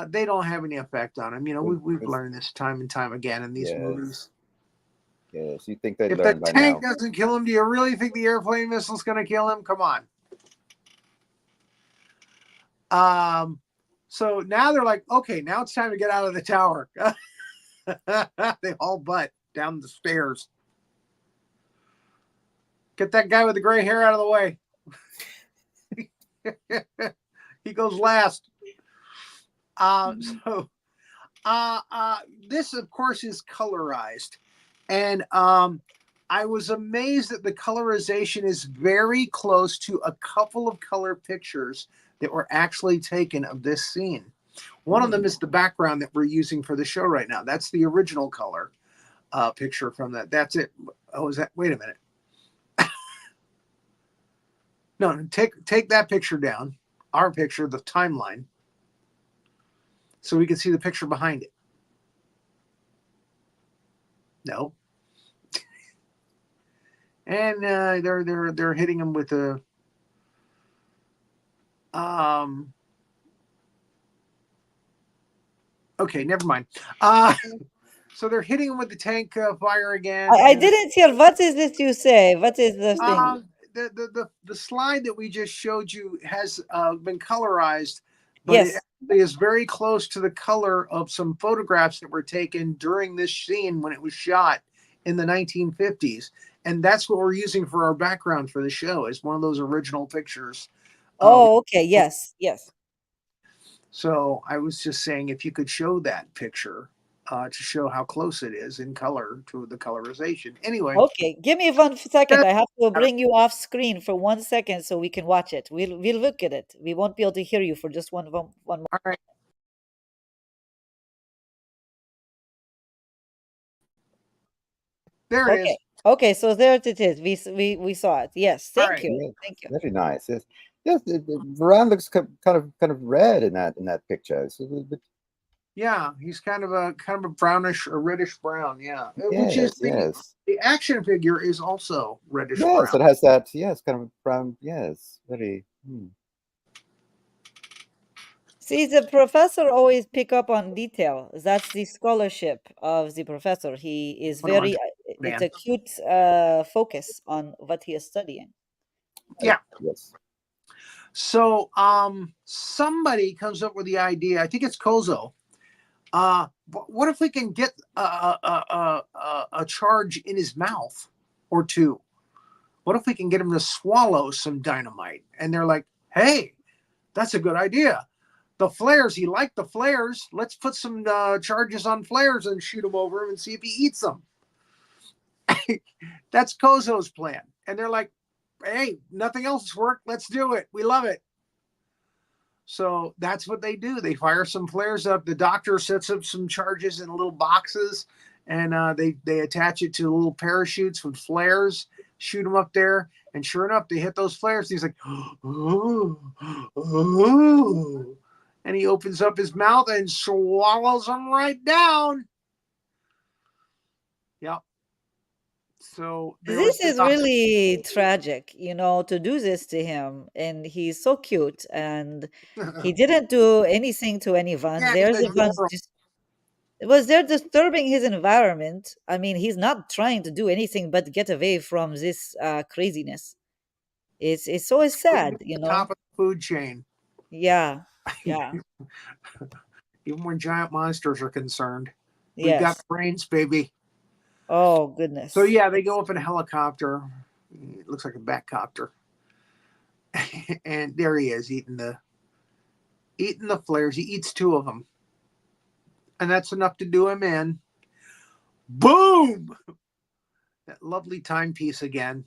They don't have any effect on him. We've learned this time and time again in these movies. Yes, you think they'd If learn the by tank now. doesn't kill him, do you really think the airplane missile's going to kill him? Come on. So now they're like, okay, now it's time to get out of the tower. They all butt down the stairs. Get that guy with the gray hair out of the way. He goes last. This, of course, is colorized. And I was amazed that the colorization is very close to a couple of color pictures that were actually taken of this scene. One of them is the background that we're using for the show right now. That's the original color picture from that. That's it. Oh, is that? Wait a minute. No, take that picture down. Our picture, the timeline, so we can see the picture behind it. No. And they're hitting him with a okay, never mind. So they're hitting him with the tank fire again. I didn't hear. What is this you say? What is the thing? The slide that we just showed you has been colorized, but Yes. it actually is very close to the color of some photographs that were taken during this scene when it was shot in the 1950s. And that's what we're using for our background for the show, is one of those original pictures. Oh, okay. Yes, yes. So I was just saying, if you could show that picture to show how close it is in color to the colorization. Anyway. Okay, give me 1 second. I have to bring you off screen for 1 second so we can watch it. We'll look at it. We won't be able to hear you for just one more. All right. There it is. Okay, so there it is. We saw it. Yes, thank you. Yeah, Thank you. very nice. Yes, yes. Varan looks kind of red in that picture. It's a little bit. Yeah, he's kind of a brownish or reddish brown. Yeah, Yes, which is yes. the action figure is also reddish Yes, brown. it has that. Yes, kind of brown. Yes, very. See, the professor always pick up on detail. That's the scholarship of the professor. He is very. It's a cute focus on what he is studying. Yeah. Yes. So, somebody comes up with the idea. I think it's Kozo. What if we can get a charge in his mouth or two? What if we can get him to swallow some dynamite? And they're like, "Hey, that's a good idea. The flares, he liked the flares. Let's put some charges on flares and shoot him over him and see if he eats them." That's Kozo's plan. And they're like, "Hey, nothing else has worked. Let's do it. We love it." So that's what they do. They fire some flares up. The doctor sets up some charges in little boxes, and they attach it to little parachutes with flares, shoot them up there, and sure enough, they hit those flares. He's like, "Oh, oh," and he opens up his mouth and swallows them right down. Yep. So there was This the is really tragic, to do this to him. And he's so cute. And he didn't do anything to anyone. yeah, he's There's the ones adorable. just was there disturbing his environment. I mean, he's not trying to do anything but get away from this craziness. It's so Putting him sad, at the top of the food chain, Yeah, yeah, even when giant monsters are concerned. We've got yes. brains, baby. Oh So goodness. yeah, they go up in a helicopter. It looks like a Batcopter, and there he is eating the flares. He eats two of them, and that's enough to do him in. Boom! That lovely timepiece again.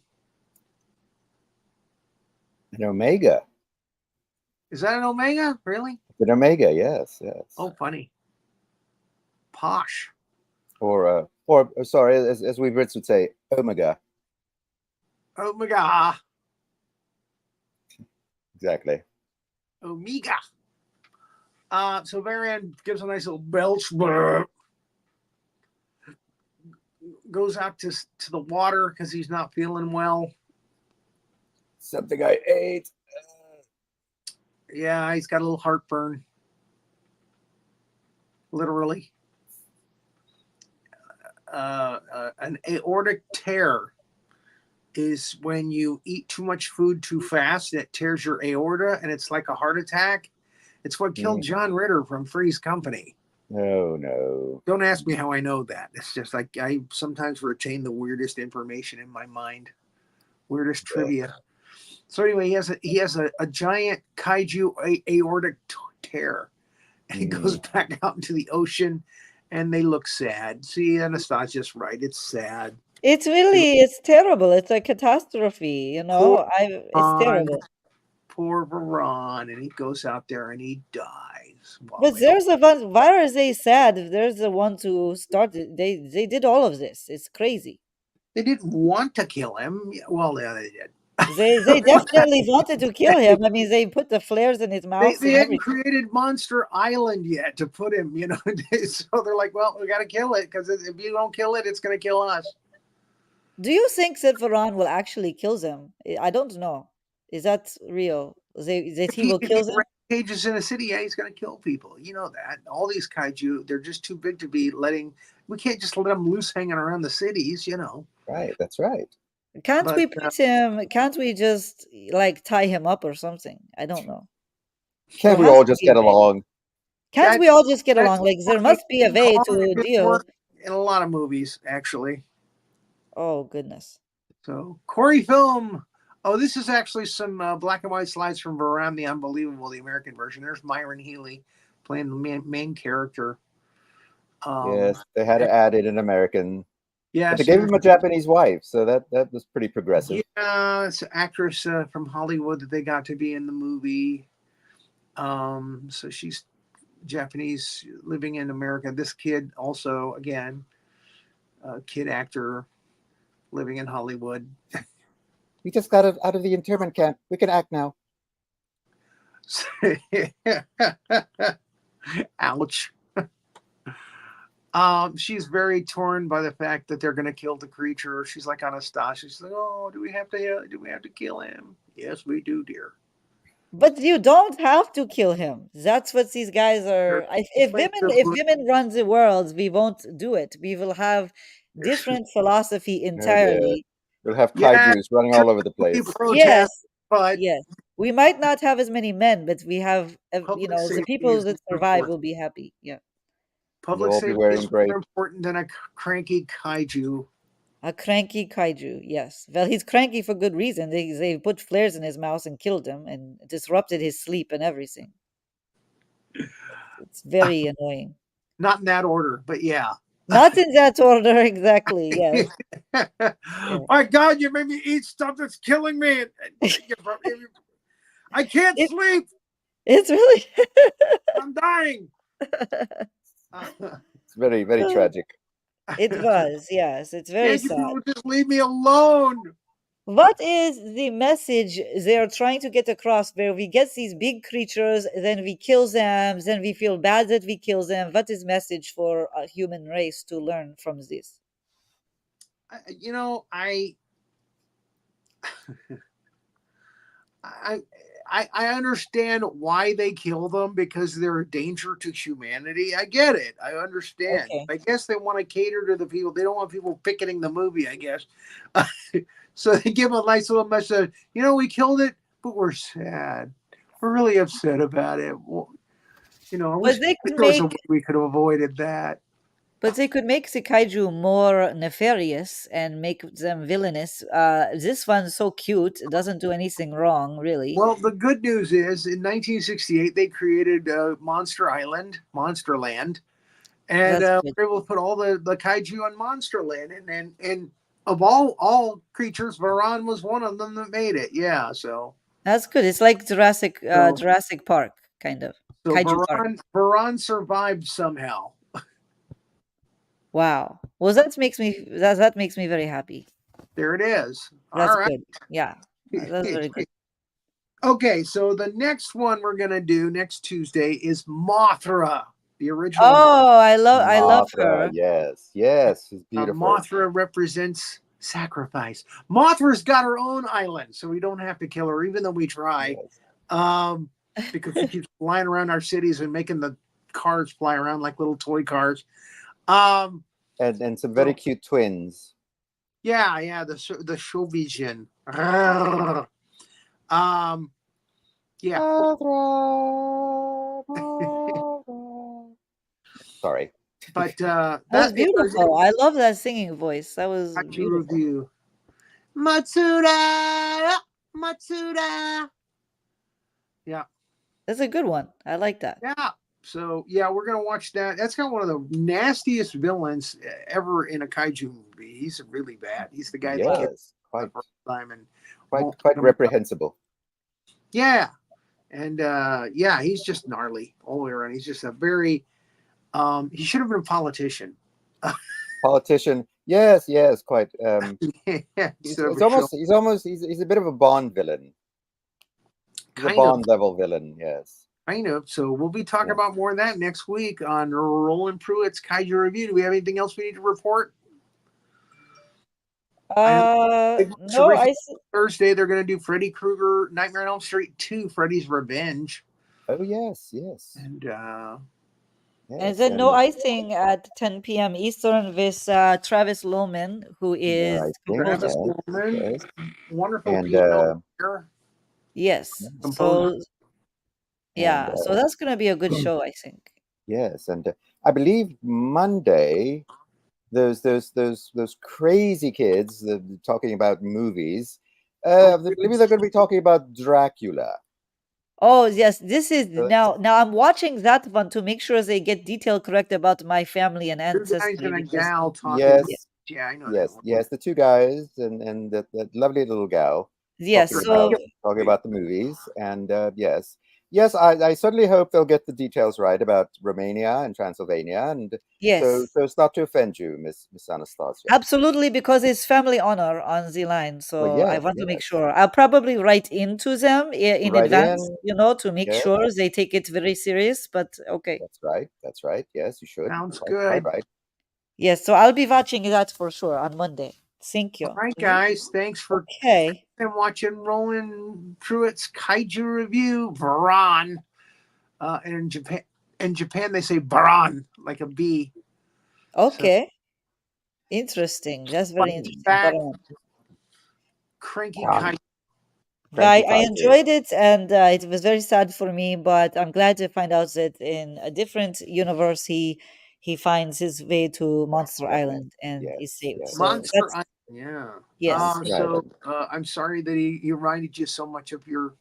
An Omega. Is that an Omega? Really? An Omega, yes, yes. Oh, funny. Posh. Or sorry, as we Brits would say, Omega. Omega. Exactly. Omega. So Varan gives a nice little belch. Goes out to the water because he's not feeling well. Something I ate. Yeah, he's got a little heartburn. Literally. An aortic tear is when you eat too much food too fast. It tears your aorta, and it's like a heart attack. It's what killed John Ritter from Three's Company. No. Don't ask me how I know that. It's just like I sometimes retain the weirdest information in my mind, weirdest trivia. So anyway, he has a giant kaiju aortic tear, and he goes back out into the ocean, and they look sad. See, Anastasia's right. It's sad. It's terrible. It's a catastrophe, Poor it's Varan, terrible. poor Varan, and he goes out there and he dies. But there's the one. Why are they sad if there's the ones who started? They did all of this. It's crazy. They didn't want to kill him. Well, yeah, they did. They definitely wanted to kill him. I mean, they put the flares in his mouth They and hadn't everything. created Monster Island yet to put him, So they're like, well, we got to kill it because if you don't kill it, it's going to kill us. Do you think that Varan will actually kill them? I don't know. Is that real? That he will kill them? Cages in a city, yeah, he's going to kill people. You know that. All these kaiju, they're just too big to be letting. We can't just let them loose hanging around the cities, Right, that's right. Can't we put him? Can't we just like tie him up or something? I don't know. Can't we all just get along? Can't we all just get along? Like there must be a way to deal. In a lot of movies, actually. Oh goodness. So Corey Film. Oh, this is actually some black and white slides from Varan the Unbelievable, the American version. There's Myron Healy playing the main character. Yes, they had to add it in American. Yeah, but they gave him a Japanese wife, so that was pretty progressive. Yeah, it's an actress from Hollywood that they got to be in the movie. So she's Japanese living in America. This kid also, again, kid actor living in Hollywood. We just got out of the internment camp. We can act now. Ouch. She's very torn by the fact that they're going to kill the creature. She's like Anastasia. She's like, "Oh, do we have to kill him?" Yes, we do, dear. But you don't have to kill him. That's what these guys are. If women run the world, we won't do it. We will have different philosophy entirely. We'll have kaijus running all over the place. Yes, but yes. We might not have as many men, but we have, the people that survive will be happy. Yeah. Public safety is more important than a cranky kaiju. A cranky kaiju, yes. Well, he's cranky for good reason. They put flares in his mouth and killed him and disrupted his sleep and everything. It's very annoying. Not in that order, but yeah. Not in that order, exactly, yes. My God, you made me eat stuff that's killing me. I can't sleep. It's really... I'm dying. It's very, very tragic. It was, yes. It's very sad. Just leave me alone. What is the message they're trying to get across where we get these big creatures, then we kill them, then we feel bad that we kill them? What is message for a human race to learn from this? You know, I, I understand why they kill them because they're a danger to humanity. I get it. I understand. Okay. I guess they want to cater to the people. They don't want people picketing the movie, I guess. So they give them a nice little message. You know, we killed it, but we're sad. We're really upset about it. Well, you know, I wish But they could there was a way make we could have avoided that. the kaiju more nefarious and make them villainous. This one's so cute; it doesn't do anything wrong, really. Well, the good news is in 1968 they created Monster Island, Monsterland, and That's good. we're able to put all the kaiju on Monsterland, and of all creatures, Varan was one of them that made it. Yeah, That's good. It's like so Jurassic Park, kind of so kaiju park. Varan survived somehow. Wow. Well, that makes me very happy. There it is. That's All right. good. Yeah, that's very good. Okay, so the next one we're gonna do next Tuesday is Mothra, the original. Oh, I love Mothra, her. yes, yes, she's beautiful. Mothra represents sacrifice. Mothra's got her own island, so we don't have to kill her, even though we try, Yes. um, because she keeps flying around our cities and making the cars fly around like little toy cars. Um, And some very so cute twins. yeah, the show vision. Yeah, Mothra, Mothra. Sorry. but That was that is beautiful. I love that singing voice. That was Kaiju beautiful. review. Matsuda, Matsuda. Yeah, That's a good one. I like that. yeah. So yeah, we're gonna watch that. That's got one of the nastiest villains ever in a kaiju movie. He's really bad. He's the guy that kills Yes, quite the first time and quite won't quite let him go. reprehensible. Yeah, and yeah, he's just gnarly all the way around. He's just a very he should have been a politician. Politician. Yes, yes, quite. Yeah, He's, instead of he's a show. almost he's almost he's a bit of a Bond villain. He's a Kind of. Bond level villain. Yes. Kind of. So we'll be talking Yeah. about more of that next week on Roland Pruitt's Kaiju Review. Do we have anything else we need to report? I know No, Terrific Thursday they're going to do Freddy Krueger Nightmare on Elm Street 2 Freddy's Revenge. Oh yes, yes, And and yes, then no and icing at 10 p.m. Eastern with Travis Loman, who no, is I think composer. Travis yes, Woolman, yes, wonderful and piano player, Yes. composer. So and yeah, so that's gonna be a good show, I think. yes, and I believe Monday those crazy kids talking about movies. Oh, I believe they're going to be talking about Dracula. Oh yes, this is So now I'm watching that one to make sure they get detail correct about my family and two guys ancestry and a because gal talking. yeah. yes, Yeah, I know that yes, one. yes, the two guys and that lovely little gal Yes, so talking about the movies, and yes, yes, I certainly hope they'll get the details right about Romania and Transylvania, and so yes. so as not to offend you, Miss Anastasia. Absolutely, because it's family honor on the line. Well, So I yes, want to make yes, sure. I'll probably write into them in right advance, in. to make Yes, sure they take it very serious. But okay. that's right. That's right. Yes, you should. Sounds Quite good. right. Yes, so I'll be watching that for sure on Monday. Thank All you. right, guys. Thanks for Okay. watching Roland Pruitt's Kaiju Review. Varan. And in Japan they say Varan like a bee. So Okay. Interesting. That's very fighting interesting. But back, cranky Run, kaiju. cranky I kaiju. enjoyed it, and it was very sad for me. But I'm glad to find out that in a different universe, he finds his way to Monster Island and is Yes, saved. So yes. Monster that's Island. Yeah. yes. Monster So Island. I'm sorry that he reminded you so much of your.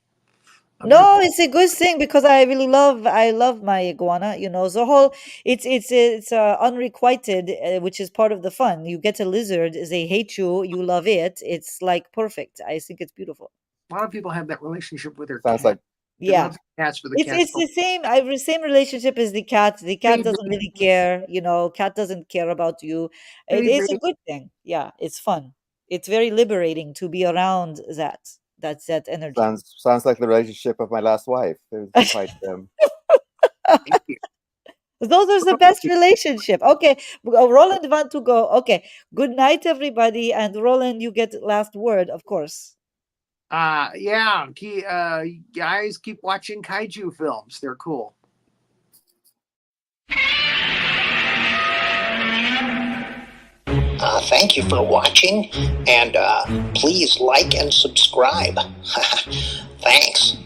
No, it's a good thing because I love my iguana. The whole it's unrequited, which is part of the fun. You get a lizard, they hate you, you love it. It's like perfect. I think it's beautiful. A lot of people have that relationship with their Sounds cat. like They Yeah. love cats for the It's cats. it's the same. I have the same relationship as the cat. The cat Baby, doesn't really care. Cat doesn't care about you. It's a baby. good thing. Yeah, it's fun. It's very liberating to be around that. That's that energy. sounds like the relationship of my last wife. It was quite Thank you. Those are the best relationship. Okay, Roland want to go. Okay, good night, everybody. And Roland, you get last word, of course. Yeah, guys, keep watching kaiju films. They're cool. Thank you for watching, and please like and subscribe. Thanks.